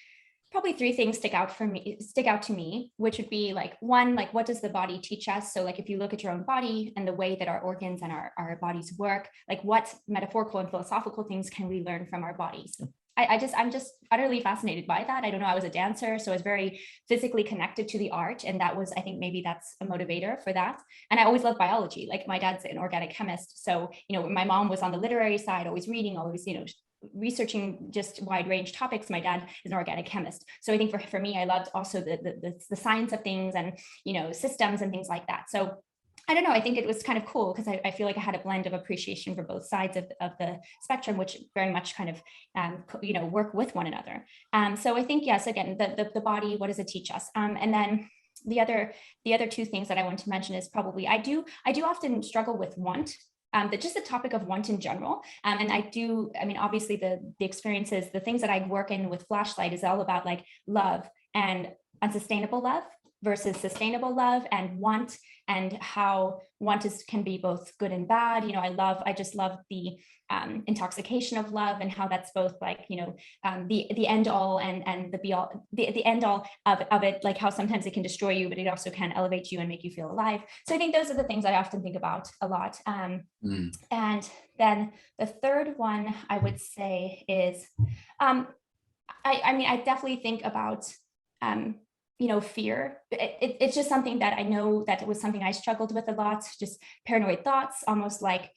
probably three things stick out to me, which would be like, one, like, what does the body teach us? So like, if you look at your own body and the way that our organs and our bodies work, like what metaphorical and philosophical things can we learn from our bodies? I'm just utterly fascinated by that. I don't know, I was a dancer, so I was very physically connected to the art. And that was, I think maybe that's a motivator for that. And I always loved biology. Like my dad's an organic chemist. So, my mom was on the literary side, always reading, always, researching just wide range topics. My dad is an organic chemist. So I think for me, I loved also the science of things and, systems and things like that. So I don't know, I think it was kind of cool because I feel like I had a blend of appreciation for both sides of the spectrum, which very much kind of, work with one another. So I think, yes, again, the body, what does it teach us? And then the other two things that I want to mention is probably, I do often struggle with want. Just the topic of want in general. And obviously the experiences, the things that I work in with Flashlight is all about like love and unsustainable love. versus sustainable love, and want, and how want can be both good and bad. I just love the intoxication of love, and how that's both like, the end all and the be all, the end all of it, like how sometimes it can destroy you, but it also can elevate you and make you feel alive. So I think those are the things I often think about a lot. And then the third one I would say is, I definitely think about, fear. It's just something that I know that it was something I struggled with a lot, just paranoid thoughts, almost like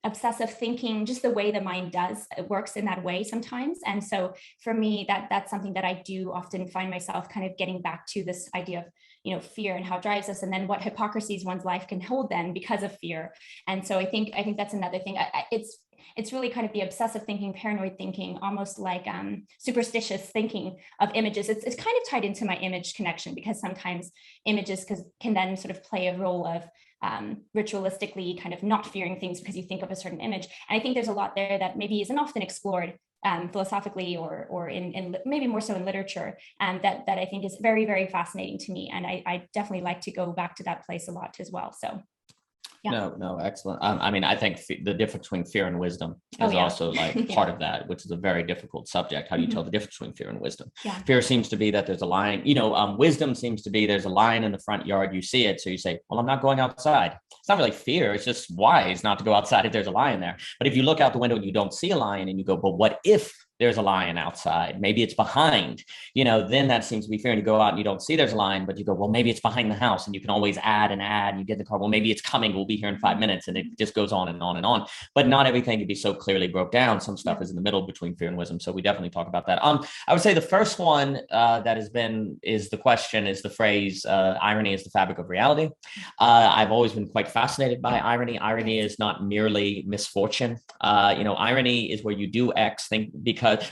obsessive thinking, just the way the mind works in that way sometimes. And so for me, that's something that I do often find myself kind of getting back to, this idea of, fear and how it drives us, and then what hypocrisies one's life can hold then because of fear. And so I think that's another thing. It's really kind of the obsessive thinking, paranoid thinking, almost like superstitious thinking of images. It's kind of tied into my image connection, because sometimes images can then sort of play a role of ritualistically kind of not fearing things because you think of a certain image. And I think there's a lot there that maybe isn't often explored philosophically or in maybe more so in literature, that I think is very, very fascinating to me. And I definitely like to go back to that place a lot as well. So. Yeah. No, excellent. I mean, I think the difference between fear and wisdom is also like part of that, which is a very difficult subject. How do you tell the difference between fear and wisdom? Yeah. Fear seems to be that there's a lion, wisdom seems to be there's a lion in the front yard, you see it. So you say, well, I'm not going outside. It's not really fear. It's just wise not to go outside if there's a lion there. But if you look out the window and you don't see a lion and you go, but what if there's a lion outside? Maybe it's behind, then that seems to be fear. And you go out and you don't see there's a lion, but you go, well, maybe it's behind the house, and you can always add and add. You get in the car, well, maybe it's coming. We'll be here in 5 minutes. And it just goes on and on and on. But not everything can be so clearly broke down. Some stuff is in the middle between fear and wisdom. So we definitely talk about that. I would say the first one that is the phrase, irony is the fabric of reality. I've always been quite fascinated by irony. Irony is not merely misfortune. Irony is where you do X,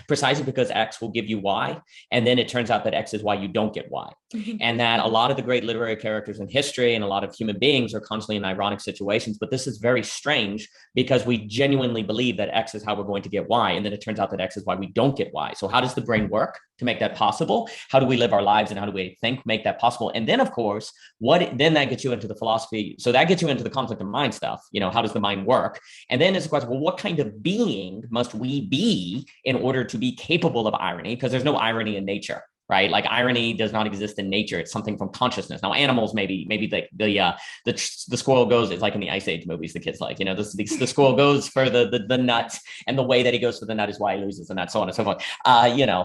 precisely because X will give you Y. And then it turns out that X is why you don't get Y. And that a lot of the great literary characters in history and a lot of human beings are constantly in ironic situations. But this is very strange because we genuinely believe that X is how we're going to get Y. And then it turns out that X is why we don't get Y. So how does the brain work to make that possible? How do we live our lives and how do we make that possible? And then, of course, then that gets you into the philosophy. So that gets you into the conflict of mind stuff. How does the mind work? And then it's a question, well, what kind of being must we be in order to be capable of irony? Because there's no irony in nature, right? Like irony does not exist in nature. It's something from consciousness. Now, animals, maybe the squirrel goes, it's like in the Ice Age movies, the kids like, the squirrel goes for the nut, and the way that he goes for the nut is why he loses the nut, so on and so forth.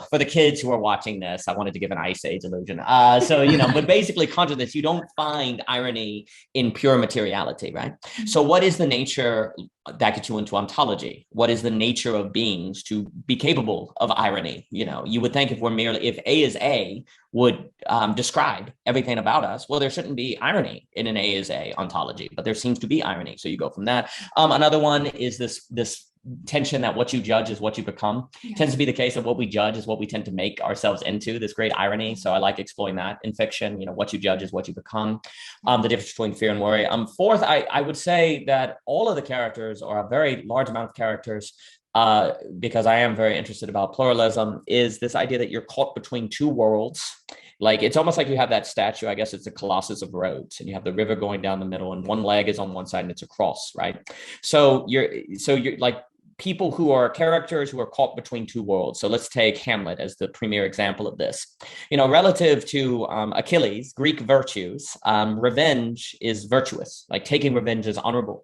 For the kids who are watching this, I wanted to give an Ice Age illusion. But basically consciousness, you don't find irony in pure materiality, right? So what is the nature that gets you into ontology? What is the nature of beings to be capable of irony? You would think if A is A would describe everything about us, well, there shouldn't be irony in an A is A ontology, but there seems to be irony. So you go from that. Another one is this tension that what you judge is what you become. Tends to be the case that what we judge is what we tend to make ourselves into, this great irony. So I like exploring that in fiction. What you judge is what you become. The difference between fear and worry. Fourth, I would say that all of the characters, or a very large amount of characters, because I am very interested about pluralism, is this idea that you're caught between two worlds. Like, it's almost like you have that statue, I guess it's the Colossus of Rhodes, and you have the river going down the middle and one leg is on one side and it's a cross, right? So you're like people who are characters who are caught between two worlds. So let's take Hamlet as the premier example of this. Relative to Achilles, Greek virtues, revenge is virtuous, like taking revenge is honorable.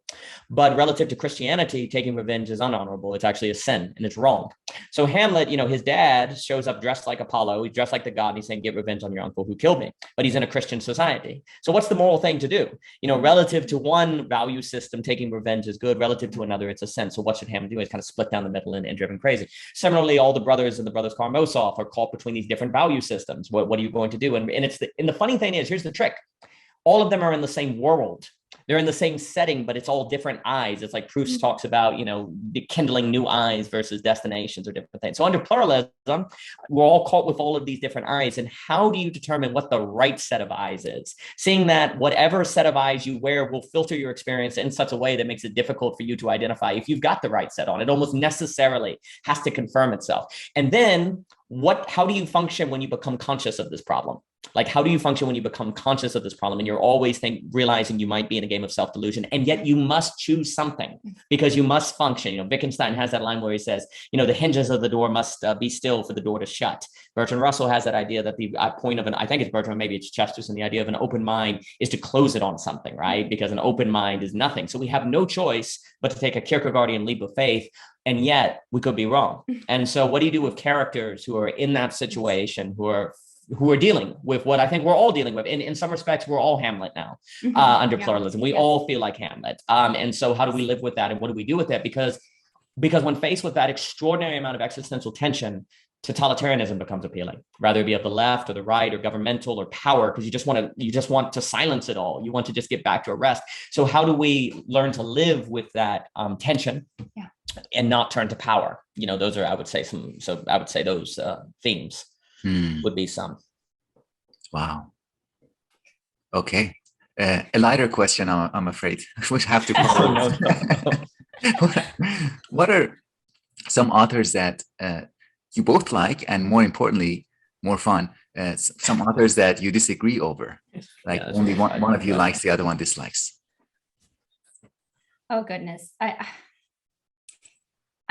But relative to Christianity, taking revenge is unhonorable. It's actually a sin and it's wrong. So Hamlet, his dad shows up dressed like Apollo. He's dressed like the god and he's saying, get revenge on your uncle who killed me. But he's in a Christian society. So what's the moral thing to do? Relative to one value system, taking revenge is good. Relative to another, it's a sin. So what should Hamlet do? Is kind of split down the middle and driven crazy. Similarly, all the brothers in the Brothers Karamazov are caught between these different value systems. What are you going to do? And the funny thing is, here's the trick. All of them are in the same world. They're in the same setting, but it's all different eyes. It's like Proust talks about, kindling new eyes versus destinations or different things. So under pluralism, we're all caught with all of these different eyes. And how do you determine what the right set of eyes is? Seeing that whatever set of eyes you wear will filter your experience in such a way that makes it difficult for you to identify if you've got the right set on. It almost necessarily has to confirm itself. And then how do you function when you become conscious of this problem? Like, how do you function when you become conscious of this problem and you're always realizing you might be in a game of self-delusion, and yet you must choose something because you must function. Wittgenstein has that line where he says, the hinges of the door must be still for the door to shut. Bertrand Russell has that idea that the point of I think it's Bertrand, maybe it's Chesterton, the idea of an open mind is to close it on something, right? Because an open mind is nothing. So we have no choice but to take a Kierkegaardian leap of faith. And yet we could be wrong. And so what do you do with characters who are in that situation, who are dealing with what I think we're all dealing with? In some respects, we're all Hamlet now under pluralism. We all feel like Hamlet. And so how do we live with that? And what do we do with that? Because when faced with that extraordinary amount of existential tension, totalitarianism becomes appealing, whether it be of the left or the right or governmental or power, because you just want to silence it all. You want to just get back to a rest. So how do we learn to live with that tension and not turn to power? Those are, I would say, those themes would be some. Wow. Okay. A lighter question, I'm afraid. We have to What are some authors that you both like, and more importantly, more fun, some authors that you disagree over? Like only one of you likes, the other one dislikes. Oh, goodness. I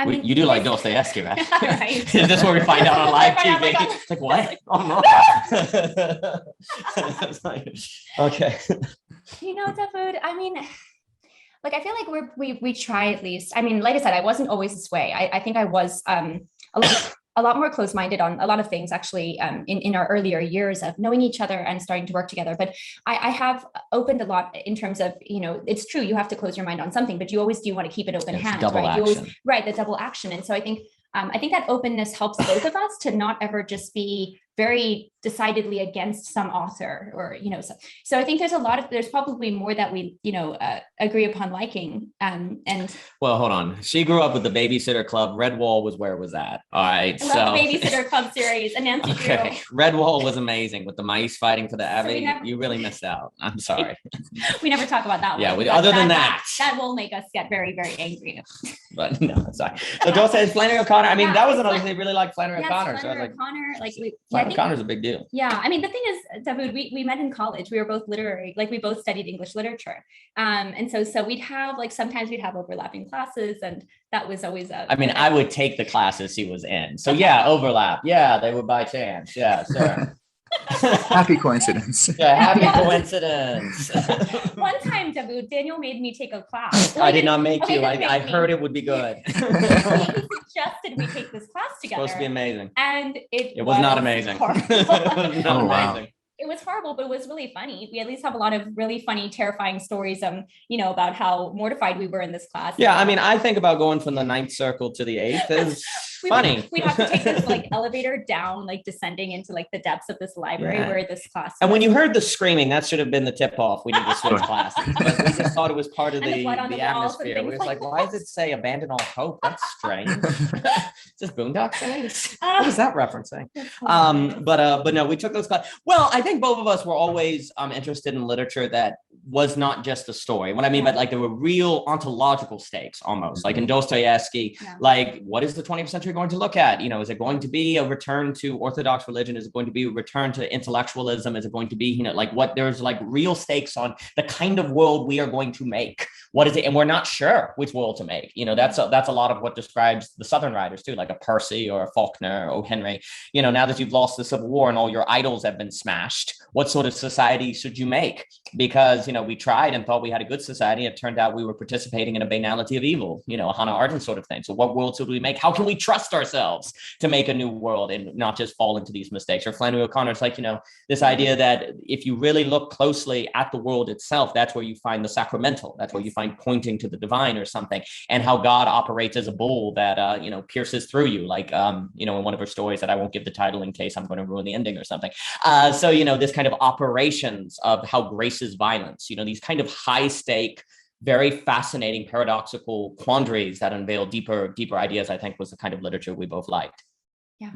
mean, you do like Dostoevsky, right? Right. Is this where we find out on live TV? It's like, what? Oh, no. Okay. Davood, I mean, like, I feel like we try at least. I mean, like I said, I wasn't always this way. I think I was a lot more closed-minded on a lot of things, actually, in our earlier years of knowing each other and starting to work together. But I have opened a lot in terms of, it's true, you have to close your mind on something, but you always do want to keep it open hand, right? The double action. And so I think that openness helps both of us to not ever just be very decidedly against some author, or so I think there's probably more that we agree upon liking. And well, hold on, she grew up with the Babysitter Club. Redwall was where it was at. All right, I love the Babysitter Club series and Nancy Drew. Redwall was amazing with the mice fighting for the Abbey. You really missed out. I'm sorry. We never talk about that one. Yeah, other than that will make us get very, very angry. But no, sorry. So Joel says Flannery O'Connor. I mean, that was another thing. They really liked Flannery O'Connor. Flannery O'Connor, Flannery O'Connor's a big deal. Yeah, I mean, the thing is, Davood, we met in college. We were both literary, we both studied English literature, and so we'd have sometimes we'd have overlapping classes, and that was always a. I mean, I would take the classes he was in, so yeah, overlap. Yeah, they were by chance. Yeah, sure. Happy coincidence. Yeah, happy coincidence. One time, Davood, Daniel made me take a class. I did not make you. I heard it would be good. He suggested we take this class together. It's supposed to be amazing. And it was not amazing. Wow. It was horrible, but it was really funny. We at least have a lot of really funny, terrifying stories, about how mortified we were in this class. Yeah, I mean, I think about going from the 9th circle to the 8th is funny. We'd have to take this elevator down, descending into the depths of this library where this class. And when you heard the screaming, that should have been the tip off. We need to switch classes. But we just thought it was part of the atmosphere. We was like, why does it say abandon all hope? That's strange. Is this Boondock Saints? What is that referencing? But no, we took those classes. Well, I think both of us were always interested in literature that was not just a story. What I mean by there were real ontological stakes almost, like in Dostoevsky, what is the 20th century going to look at? Is it going to be a return to Orthodox religion? Is it going to be a return to intellectualism? Is it going to be, there's real stakes on the kind of world we are going to make. What is it? And we're not sure which world to make. That's a lot of what describes the Southern writers too, like a Percy or a Faulkner or Henry. Now that you've lost the Civil War and all your idols have been smashed, what sort of society should you make? Because, we tried and thought we had a good society. It turned out we were participating in a banality of evil, a Hannah Arendt sort of thing. So what world should we make? How can we trust ourselves to make a new world and not just fall into these mistakes? Or Flannery O'Connor's this idea that if you really look closely at the world itself, that's where you find the sacramental. That's where you find pointing to the divine or something, and how God operates as a bull that, pierces through you. In one of her stories that I won't give the title in case I'm going to ruin the ending or something. So this kind of operations of how grace is violence, these kind of high stake, very fascinating, paradoxical quandaries that unveil deeper ideas, I think was the kind of literature we both liked. Yeah.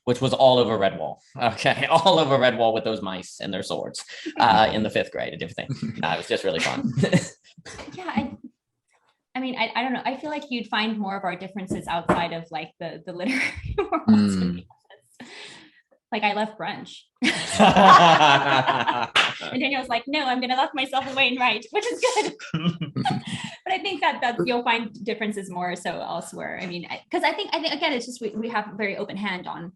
Which was all over Redwall. Okay. All over Redwall with those mice and their swords in the 5th grade and everything. It was just really fun. Yeah. I mean, I don't know. I feel like you'd find more of our differences outside of the literary world. Like I left brunch. And Daniel's like, no, I'm going to lock myself away and write, which is good. But I think that you'll find differences more so elsewhere. I mean, because I think again, it's just we have a very open hand on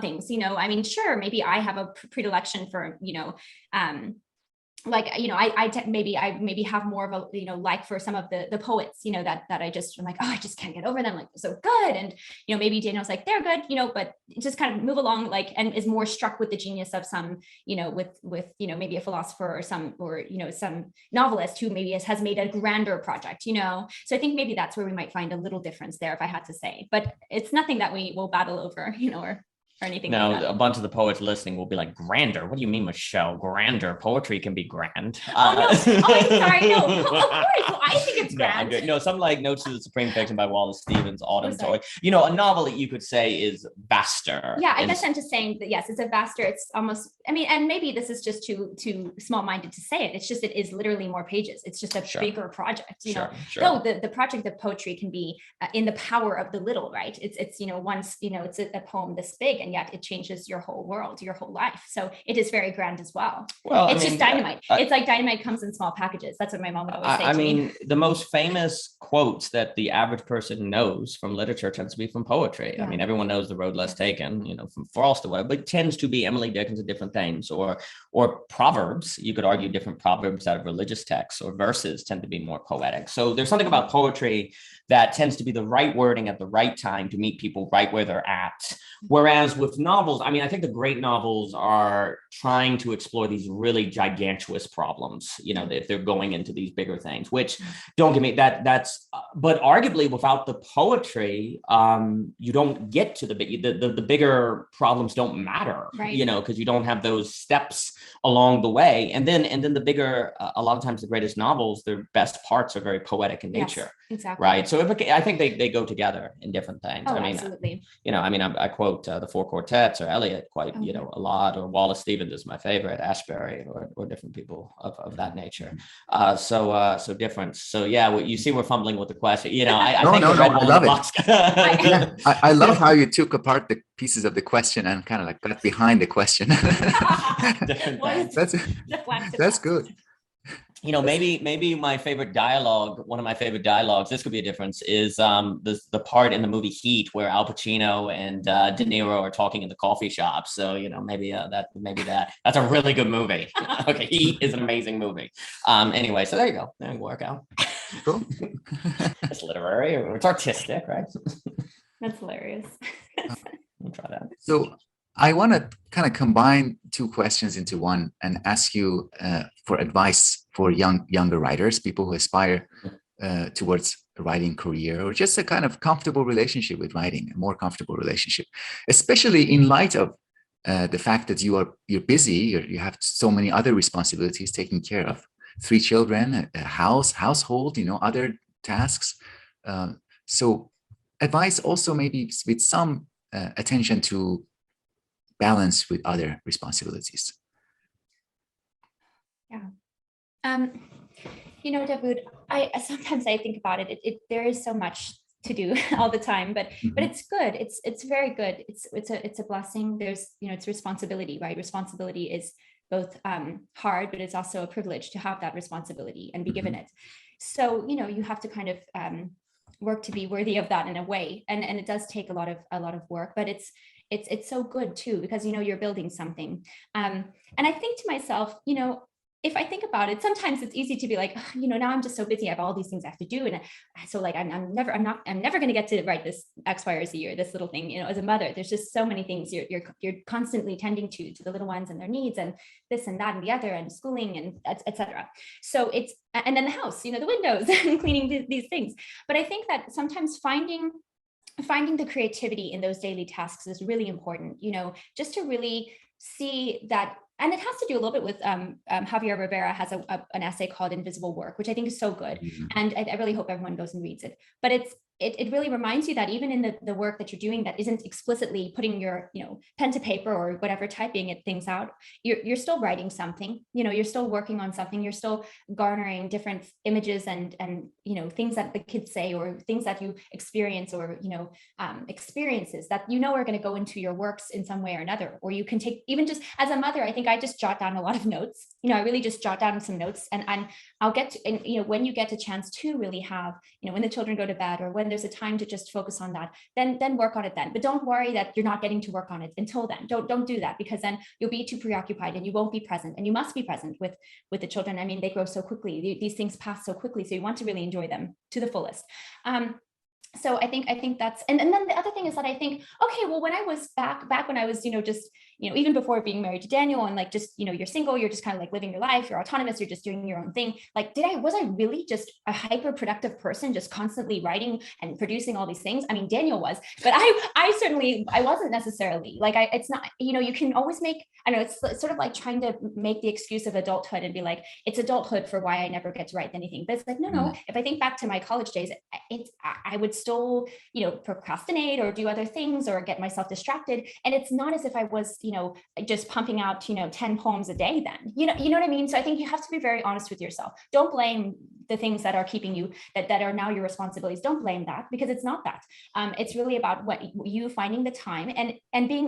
things. I mean, sure, maybe I have a predilection for like, maybe have more of a, like for some of the poets, that I just, I'm like, oh, I just can't get over them. Like, they're so good. And, maybe Daniel's like, they're good, but just kind of move along, like, and is more struck with the genius of some, with maybe a philosopher or some novelist who maybe has made a grander project, So I think maybe that's where we might find a little difference there, if I had to say, but it's nothing that we will battle over, or anything. No, like that. A bunch of the poets listening will be like, grander. What do you mean, Michelle? Grander. Poetry can be grand. Oh, no. Oh, I'm sorry. No, of course. Well, I think it's grand. No, something like Notes to the Supreme Fiction by Wallace Stevens, Autumn Toy. A novel that you could say is vaster. Yeah, I guess I'm just saying that, yes, it's a vaster. It's almost, I mean, and maybe this is just too small-minded to say it. It's just, it is literally more pages. It's just a bigger project, know. Though the project of poetry can be in the power of the little, right? It's once, it's a poem this big, and yet it changes your whole world, your whole life. So it is very grand as well. Well, it's just dynamite. It's like dynamite comes in small packages. That's what my mom would always say. I mean, the most famous quotes that the average person knows from literature tends to be from poetry. Yeah. I mean, everyone knows The Road Less Taken, from Frost away, but it tends to be Emily Dickinson, different things, or proverbs. You could argue different proverbs out of religious texts, or verses tend to be more poetic. So there's something about poetry that tends to be the right wording at the right time to meet people right where they're at. Whereas with novels, I mean, I think the great novels are trying to explore these really gigantuous problems, if they're going into these bigger things, which, don't get me, that's, but arguably without the poetry, you don't get to the bigger problems don't matter, right. Because you don't have those steps along the way. And then the bigger, a lot of times the greatest novels, their best parts are very poetic in nature. Yes, exactly. Right. So I think they go together in different things. Oh, absolutely. I quote the Four Quartets or Eliot quite, a lot, or Wallace Stevens is my favorite, Ashbery, or different people of that nature. So different. So yeah, you see, we're fumbling with the question. I love it. I love how you took apart the pieces of the question and kind of like got behind the question. That's good. Maybe my favorite dialogue, one of my favorite dialogues, this could be a difference, is the part in the movie Heat where Al Pacino and De Niro are talking in the coffee shop. So, maybe that's a really good movie. Okay, Heat is an amazing movie. Anyway, so there you go. There you work out. Cool. It's literary, it's artistic, right? That's hilarious. We'll try that. So I want to kind of combine two questions into one and ask you for advice for younger writers, people who aspire towards a writing career, or just a kind of comfortable relationship with writing, a more comfortable relationship, especially in light of the fact that you're busy, you have so many other responsibilities taking care of, 3 children, a household, other tasks. So advice also maybe with some attention to balance with other responsibilities. Yeah. Davood, sometimes I think about it. There is so much to do all the time, but it's good. It's very good. It's a blessing. There's, it's responsibility, right? Responsibility is both hard, but it's also a privilege to have that responsibility and be given it. So, you have to kind of work to be worthy of that in a way. And it does take a lot of work, but it's so good too, because, you're building something. And I think to myself, if I think about it, sometimes it's easy to be like, now I'm just so busy. I have all these things I have to do. And so like, I'm never going to get to write this X, Y, or Z, or this little thing, as a mother, there's just so many things you're constantly tending to the little ones and their needs and this and that and the other and schooling and et cetera. So and then the house, the windows and cleaning these things. But I think that sometimes finding the creativity in those daily tasks is really important, just to really see that. And it has to do a little bit with Javier Rivera has an essay called Invisible Work, which I think is so good. And I really hope everyone goes and reads it. But it really reminds you that even in the work that you're doing that isn't explicitly putting your, pen to paper or whatever, typing it things out, you're still writing something, you're still working on something, you're still garnering different images and things that the kids say, or things that you experience, or experiences that are going to go into your works in some way or another. Or you can take, even just as a mother, I think I just jot down a lot of notes. I really just jot down some notes, and I'll get to, and when you get a chance to really have, when the children go to bed, or when there's a time to just focus on that, then work on it then. But don't worry that you're not getting to work on it until then. Don't do that, because then you'll be too preoccupied and you won't be present. And you must be present with the children. I mean, they grow so quickly. These things pass so quickly. So you want to really enjoy them to the fullest. So I think that's, and then the other thing is that I think, okay, well, when I was back when I was, just, even before being married to Daniel, and like, just, you're single, you're just kind of like living your life, you're autonomous, you're just doing your own thing. Like, was I really just a hyper productive person, just constantly writing and producing all these things? I mean, Daniel was, but I wasn't necessarily. Like, it's not, you can always make, I know it's sort of like trying to make the excuse of adulthood and be like, it's adulthood for why I never get to write anything. But it's like, no, if I think back to my college days, I would still, procrastinate or do other things or get myself distracted. And it's not as if I was, just pumping out, 10 poems a day then, you know what I mean? So I think you have to be very honest with yourself. Don't blame the things that are keeping you, that are now your responsibilities. Don't blame that, because it's not that. It's really about what you finding the time and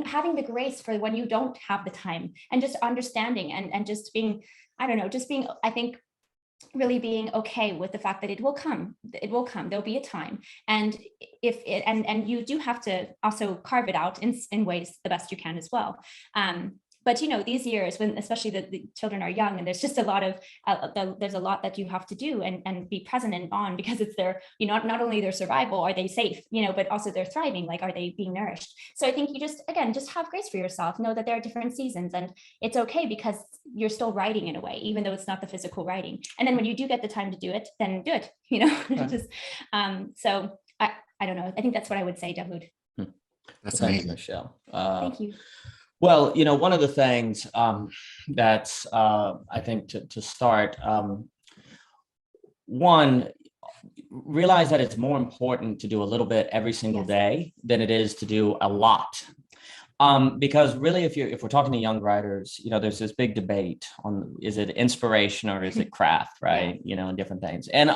having the grace for when you don't have the time, and just understanding and just being, I think, really being okay with the fact that it will come, there'll be a time. And and you do have to also carve it out in ways the best you can as well. But these years, when especially the children are young, and there's just a lot of there's a lot that you have to do and be present and on, because it's their, not only their survival, are they safe, but also they're thriving, like, are they being nourished? So I think you just have grace for yourself, know that there are different seasons, and it's okay, because you're still writing in a way, even though it's not the physical writing. And then when you do get the time to do it, then do it, Right. just so I don't know, I think that's what I would say, Davood. That's Thank amazing. you, Michelle. Thank you. Well, one of the things that's I think to start, one, realize that it's more important to do a little bit every single day than it is to do a lot. Because really, if we're talking to young writers, there's this big debate on, is it inspiration or is it craft, right? And different things. And,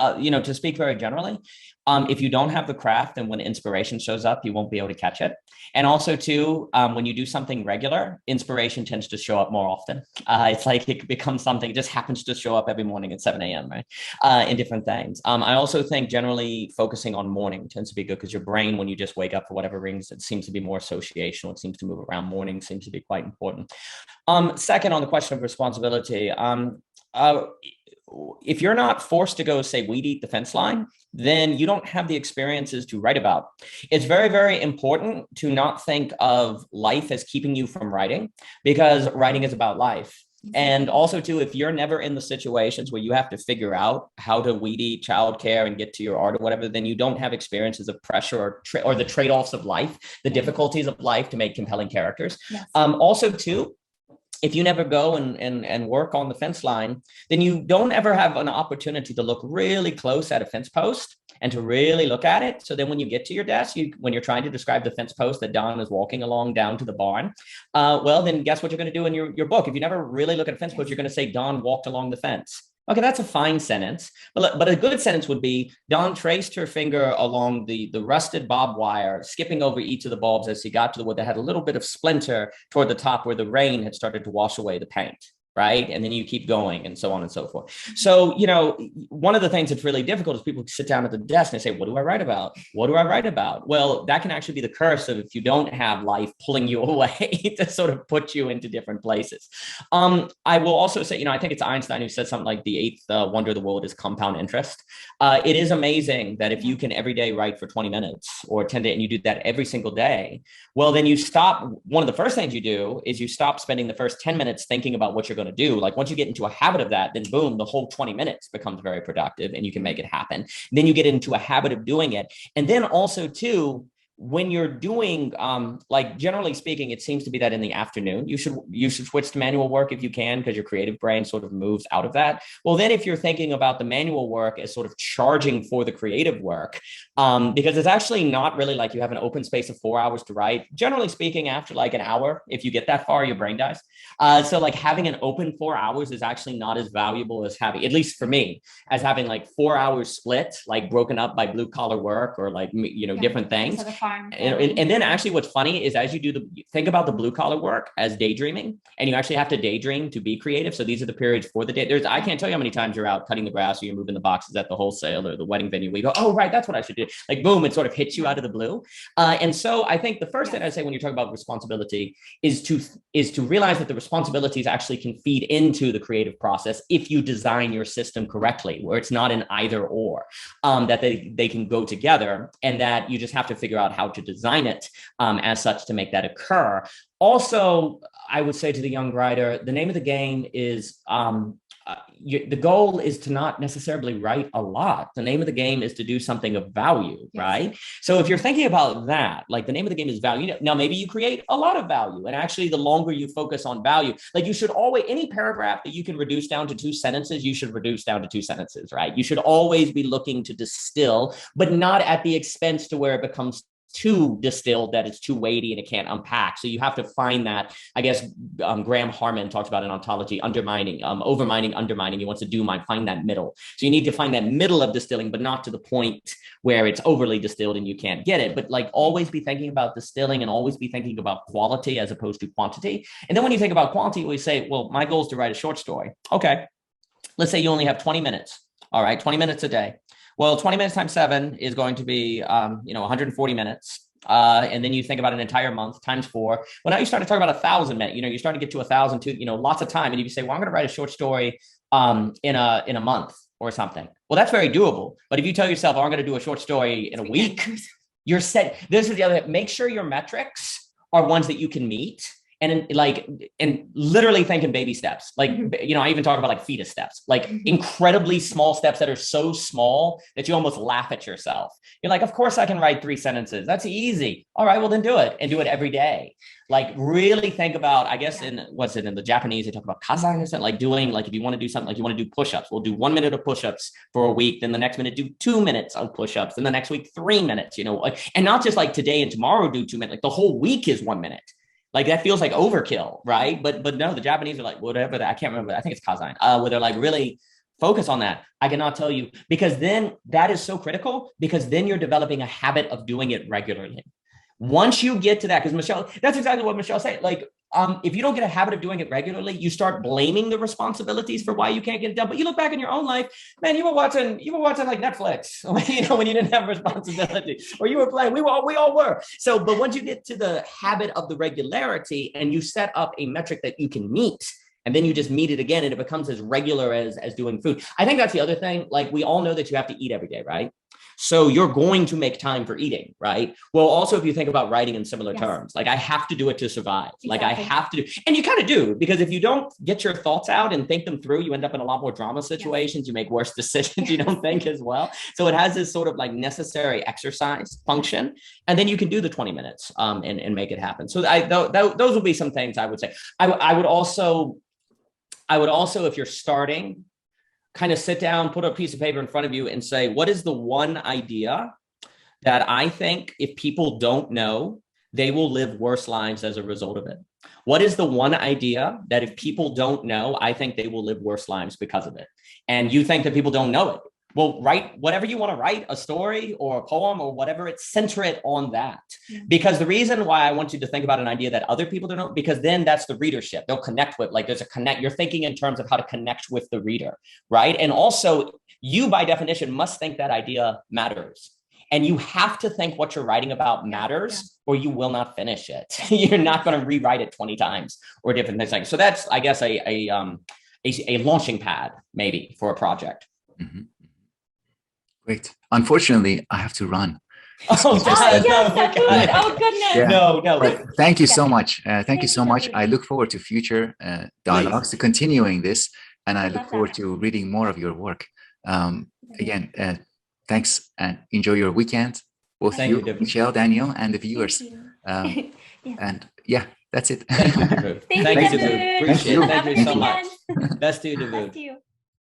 to speak very generally, if you don't have the craft, then when inspiration shows up, you won't be able to catch it. And also too, when you do something regular, inspiration tends to show up more often. It's like it becomes something, it just happens to show up every morning at 7 a.m., right? In different things. I also think generally focusing on morning tends to be good, because your brain, when you just wake up for whatever reason, it seems to be more associational. It seems to move around. Morning seems to be quite important. Second, on the question of responsibility, if you're not forced to go, say, weed eat the fence line, then you don't have the experiences to write about. It's very, very important to not think of life as keeping you from writing, because writing is about life. And also too, if you're never in the situations where you have to figure out how to weed eat childcare and get to your art or whatever, then you don't have experiences of pressure or the trade-offs of life, the difficulties of life to make compelling characters. Also too, if you never go and work on the fence line, then you don't ever have an opportunity to look really close at a fence post and to really look at it. So then when you get to your desk, when you're trying to describe the fence post that Don is walking along down to the barn, well, then guess what you're going to do in your book? If you never really look at a fence post, you're going to say Don walked along the fence. Okay, that's a fine sentence, but a good sentence would be Dawn traced her finger along the rusted barbed wire, skipping over each of the bulbs as he got to the wood that had a little bit of splinter toward the top where the rain had started to wash away the paint. Right. And then you keep going and so on and so forth. So, one of the things that's really difficult is people sit down at the desk and say, what do I write about? What do I write about? Well, that can actually be the curse of if you don't have life pulling you away to sort of put you into different places. I will also say, I think it's Einstein who said something like the eighth wonder of the world is compound interest. It is amazing that if you can every day write for 20 minutes or 10 days and you do that every single day, well, then you stop. One of the first things you do is you stop spending the first 10 minutes thinking about what you're going to do. Like once you get into a habit of that, then boom, the whole 20 minutes becomes very productive and you can make it happen. Then you get into a habit of doing it. And then also too, when you're doing, like generally speaking, it seems to be that in the afternoon, you should switch to manual work if you can, because your creative brain sort of moves out of that. Well, then if you're thinking about the manual work as sort of charging for the creative work, because it's actually not really like you have an open space of 4 hours to write. Generally speaking, after like an hour, if you get that far, your brain dies. So like having an open 4 hours is actually not as valuable as having, at least for me, as having like 4 hours split, like broken up by blue collar work or like, different things. And then actually what's funny is as you think about the blue collar work as daydreaming, and you actually have to daydream to be creative. So these are the periods for the day. I can't tell you how many times you're out cutting the grass or you're moving the boxes at the wholesale or the wedding venue where you go, oh, right, that's what I should do. Like, boom, it sort of hits you out of the blue. And so I think the first thing I say when you talk about responsibility is to realize that the responsibilities actually can feed into the creative process if you design your system correctly, where it's not an either or, that they can go together, and that you just have to figure out how to design it as such to make that occur. Also, I would say to the young writer, the name of the game is the goal is to not necessarily write a lot. The name of the game is to do something of value, right? So if you're thinking about that, like the name of the game is value. Now, maybe you create a lot of value. And actually, the longer you focus on value, like you should always, any paragraph that you can reduce down to 2 sentences, you should reduce down to 2 sentences, right? You should always be looking to distill, but not at the expense to where it becomes too distilled, that it's too weighty and it can't unpack. So you have to find that, I guess, Graham Harman talks about in ontology, undermining, overmining, undermining. He wants to find that middle. So you need to find that middle of distilling, but not to the point where it's overly distilled and you can't get it. But like always be thinking about distilling and always be thinking about quality as opposed to quantity. And then when you think about quality, we say, well, my goal is to write a short story. Okay, let's say you only have 20 minutes. All right, 20 minutes a day. Well, 20 minutes times 7 is going to be, 140 minutes. And then you think about an entire month times 4. Well, now you start to talk about 1,000 minutes. You start to get to 1,000 to, lots of time. And you say, well, I'm going to write a short story in a month or something. Well, that's very doable. But if you tell yourself, oh, I'm going to do a short story in a week, you're set. This is the other. Make sure your metrics are ones that you can meet. And literally think in baby steps, like, I even talk about like fetus steps, like incredibly small steps that are so small that you almost laugh at yourself. You're like, of course I can write 3 sentences. That's easy. All right, well then do it, and do it every day. Like really think about, I guess in the Japanese, they talk about kazan, like doing, like if you want to do something, like you want to do push-ups, we'll do 1 minute of push-ups for a week. Then the next minute do 2 minutes of push-ups. Then the next week, 3 minutes, and not just like today and tomorrow do 2 minutes, like the whole week is 1 minute. Like that feels like overkill, right? But no, the Japanese are like, whatever that, I can't remember. I think it's kazan, where they're like really focus on that. I cannot tell you, because then that is so critical, because then you're developing a habit of doing it regularly. Once you get to that, because Michelle, that's exactly what Michelle said. Like, if you don't get a habit of doing it regularly, you start blaming the responsibilities for why you can't get it done. But you look back in your own life, man, you were watching like Netflix, when you didn't have responsibility, or you were playing. We all were. So, but once you get to the habit of the regularity and you set up a metric that you can meet, and then you just meet it again, and it becomes as regular as doing food. I think that's the other thing. Like we all know that you have to eat every day, right? So you're going to make time for eating, right? Well, also, if you think about writing in similar terms, like I have to do it to survive. Exactly. Like I have to do, and you kind of do, because if you don't get your thoughts out and think them through, you end up in a lot more drama situations. You make worse decisions. You don't think as well. So it has this sort of like necessary exercise function, and then you can do the 20 minutes and make it happen. So those would be some things I would say. I would also, if you're starting, kind of sit down, put a piece of paper in front of you and say, what is the one idea that I think if people don't know, they will live worse lives as a result of it? What is the one idea that if people don't know, I think they will live worse lives because of it? And you think that people don't know it. Well, write whatever you want to write, a story or a poem or whatever, center it on that. Because the reason why I want you to think about an idea that other people don't know, because then that's the readership. They'll connect with, like there's a connect, you're thinking in terms of how to connect with the reader, right? And also you by definition must think that idea matters. And you have to think what you're writing about matters, or you will not finish it. You're not going to rewrite it 20 times or different things. So that's, I guess, a launching pad maybe for a project. Mm-hmm. Great. Unfortunately, I have to run. Oh, yes, oh goodness. Yeah. No. But thank you so much. Thank you so much. I look forward to future dialogues, to continuing this, and I look forward to reading more of your work. Again, thanks, and enjoy your weekend. both Thank you, you, Davood. Michelle, Daniel, and the viewers. Thank you. Yeah. And yeah, that's it. Thank you, Davood. Thank Thank you, you, Davood. Davood. Appreciate it. Have Thank a you good so much. weekend. Best to you, Best Davood. to you.